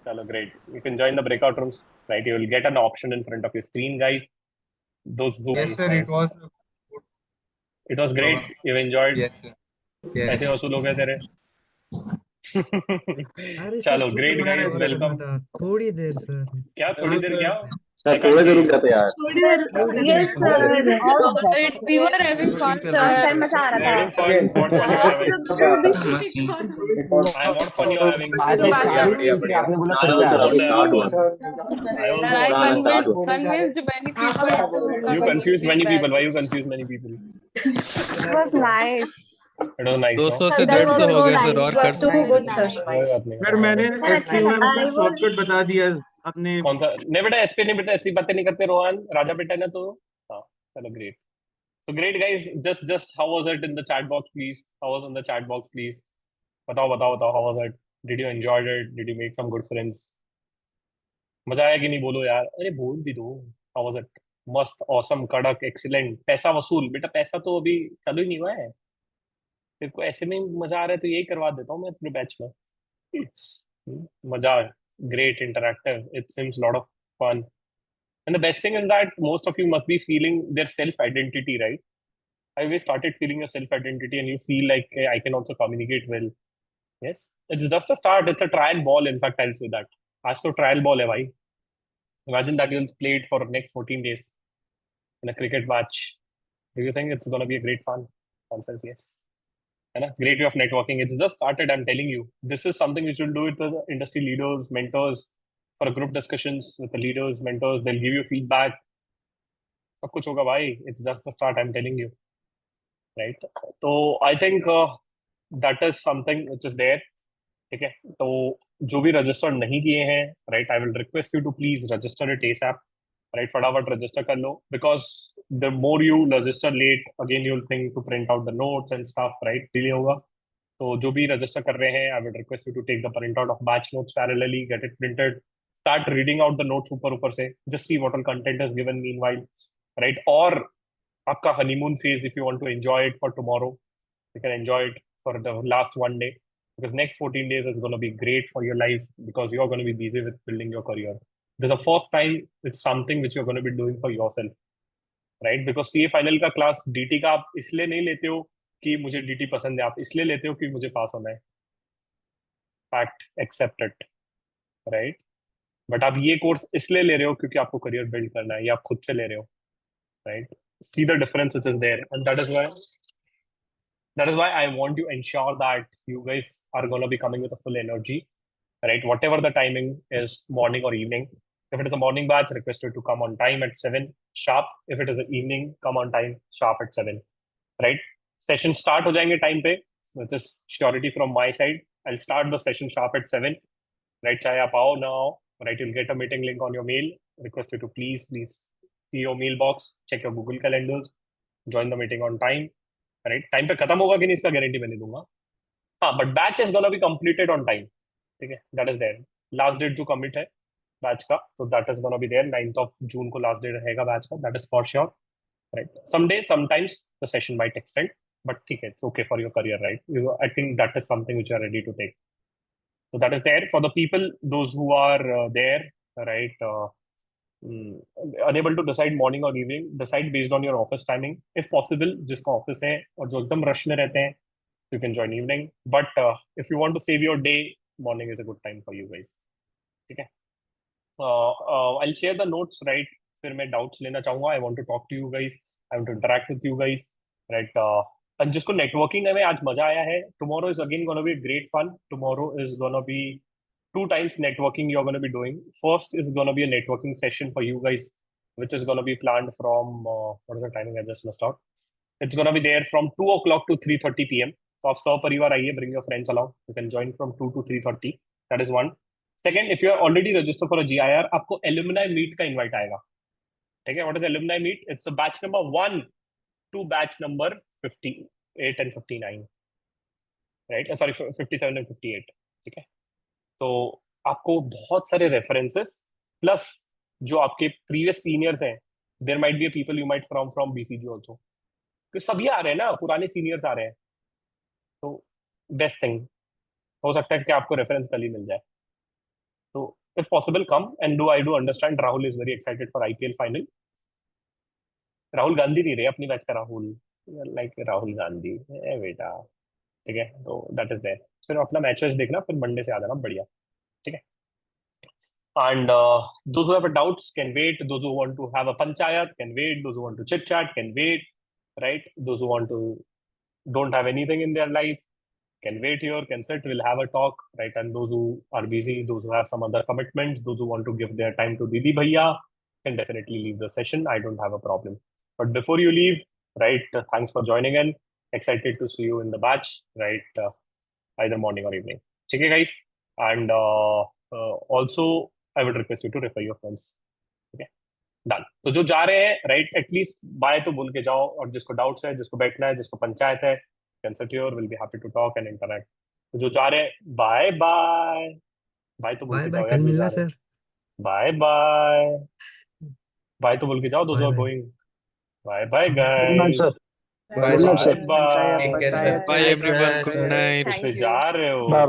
Chalo, great. You can join the breakout rooms, right? You will get an option in front of your screen, guys. Those Zoom Yes, sir. It was It was great. You enjoyed. Yes, sir. पैसे Yes. वसूल हो गए तेरे. अरे sir चलो, थोड़ी great देर guys. और करना Welcome. था, थोड़ी देर सर. क्या थोड़ी देर क्या? I सर can't थोड़े hear देर रुक you. जाते यार. थोड़ी देर. Yes, sir. We were having fun, sir. Sir मजा आ रहा Having था. fun. What fun you are having? What fun you are having? आपने बोला I also want to have fun. Start I Sir, also I want to have fun. convinced many people to You come confused to many feedback. people. Why you confused many people? It was nice. It was nice, no? 200 से That 150 was हो so गया nice. Sir और It was कर too good, sir. कोई बात नहीं. Sir मैंने sir SP अच्छा में था. मतलब शॉर्टकट बता दिया अपने. कौन सा? नहीं बेटा, एसपी नहीं बेटा, ऐसी बातें नहीं करते. रोहन राजा बेटा है ना, तो हाँ, चलो great. So great guys, just how was it in the chat box, please? How was in the chat box, please? बताओ, how was it? Did you enjoy it? Did you make some good friends? मजा आया कि नहीं? बोलो यार. अरे बोल भी दो. How was it? मस्त, awesome, कड़क, excellent. पैसा वसूल. बेटा पैसा तो अभी चालू ही नहीं हुआ है. तेरे को ऐसे में मजा आ रहा है तो यही करवा देता हूँ मैं अपने बैच में. मजा. Great, interactive. It seems a lot of fun. And the best thing is that most of you must be feeling their self-identity, right? I always started feeling your self-identity and you feel like hey, I can also communicate well. Yes, it's just a start. It's a trial ball. In fact, I'll say that. आज तो trial ball है भाई. Imagine that you'll play it for the next 14 days in a cricket match. Do you think it's going to be a great fun? Answer is yes. And a great way of networking. It's just started, I'm telling you. This is something which will do with the industry leaders, mentors, for group discussions with the leaders, mentors. They'll give you feedback. सब कुछ होगा भाई. It's just the start, I'm telling you. Right? So I think that is something which is there. ठीक है. तो जो भी register नहीं किए हैं, right, I will request you to please register it ASAP. Right, फटाफट रजिस्टर कर लो. Because the more you register late, again you will think to print out the notes and stuff, right, delay होगा. तो जो भी register कर रहे हैं, I will request you to take the print out of batch notes parallelly, get it printed, start reading out the notes ऊपर ऊपर से, just see what all content is given meanwhile, right. और आपका honeymoon phase, if you want to enjoy it for tomorrow, you can enjoy it for the last one day, because next 14 days is going to be great for your life because you're going to be busy with building your career. This is the first time it's something which you're going to be doing for yourself, right? Because CA final का class DT का आप इसलिए नहीं लेते हो कि मुझे DT पसंद है, आप इसलिए लेते हो कि मुझे पास होना है. Fact, accept it, right? But आप ये कोर्स इसलिए ले रहे हो क्योंकि आपको करियर बिल्ड करना है, या आप खुद से ले रहे हो, right? See the difference which is there, and that is why I want to ensure that you guys are going to be coming with a full energy, right? Whatever the timing is, morning or evening. If it is a morning batch, request you to come on time at 7 sharp. If it is an evening, come on time sharp at 7, right? Session start हो जाएंगे time पे, which is surety from my side. I'll start the session sharp at 7, right? चाहे आप आओ ना आओ, right? You'll get a meeting link on your mail. Request you to please see your mailbox, check your Google calendars, join the meeting on time. Right, time पे खत्म होगा कि नहीं इसका गारंटी मैं नहीं दूंगा. हाँ, but batch is gonna be completed on time. ठीक है, that is there. Last date जो कमिट है बैच का, तो that is gonna be there. 9th June को लास्ट डेट रहेगा बैच का, that is for sure, right. Someday sometimes the session might extend, but ठीक है, it's okay for your career, right. I think that is something which you are ready to take. So that is there for the people, those who are there, right, unable to decide morning or evening, decide based on your office timing if possible. जिसका office है और जो एकदम rush में रहते हैं, you can join evening, but if you want to save your day, morning is a good time for you guys. ठीक है. I'll share the notes, right. फिर मैं doubts लेना चाहूंगा. I want to talk to you guys, I want to interact with you guys, right. And जिसको networking में आज मजा आया है, tomorrow is again going to be great fun. Tomorrow is going to be 2 times networking you're going to be doing. First is going to be a networking session for you guys, which is going to be planned from what is the timing? I just missed out. It's going to be there from 2 o'clock to 3:30 p.m. So आप सब परिवार आइए, bring your friends along. You can join from 2 to 3:30. That is one. Second, if you are already registered for a GIR, आपको alumni meet का invite आएगा. ठीक है, what is alumni meet? It's a batch number 1 to batch number 58 and 59, right? Sorry, 57 and 58. ठीक है. तो आपको बहुत सारे रेफरेंसेस प्लस जो आपके प्रीवियस सीनियर्स हैं, there might be people you might from BCG also, क्योंकि सभी आ रहे हैं ना, पुराने सीनियर्स आ रहे हैं. तो बेस्ट थिंग हो सकता है कि आपको रेफरेंस कल ही मिल जाए. तो if possible come and do. I do understand Rahul is very excited for IPL final. Rahul Gandhi नहीं रहे अपनी बैच का. राहुल लाइक राहुल गांधी ए बेटा, ठीक है, तो दैट इज देयर। फिर अपना मैच वैच देखना, फिर मंडे से आ जाना, बढ़िया, ठीक है। And those who have doubts can wait. Those who want to have a panchayat can wait. Those who want to chit chat can wait, right? Those who want to don't have anything in their life can wait here, can sit. We'll have a talk, right? And those who are busy, those who have some other commitments, those who want to give their time to Didi Bhaiya can definitely leave the session. I don't have a problem. But before you leave, right? Thanks for joining in. Excited to see you in the batch, right? Either morning or evening. Okay, guys. And also, I would request you to refer your friends. Okay, done. तो जो जा रहे हैं, right, at least by तो बोल के जाओ, और जिसको डाउट्स है, जिसको बैठना है, जिसको पंचायत है, can sit here, will be happy to talk and interact. तो जो जा रहे हैं, बाय बाय, बाय तो बोल बाय के बाय, जाओ कल यार, जो मिलना जा रहे हैं, सर। बाय बाय, बाय तो बोल के जाओ, दोस्तों bye bye. Going, bye bye Good night, guys, sir. Bye, Good night, bye sir. Bye, Take care, sir. Bye everyone. Good night. फिर से Thank you. जा रहे हो। Bye.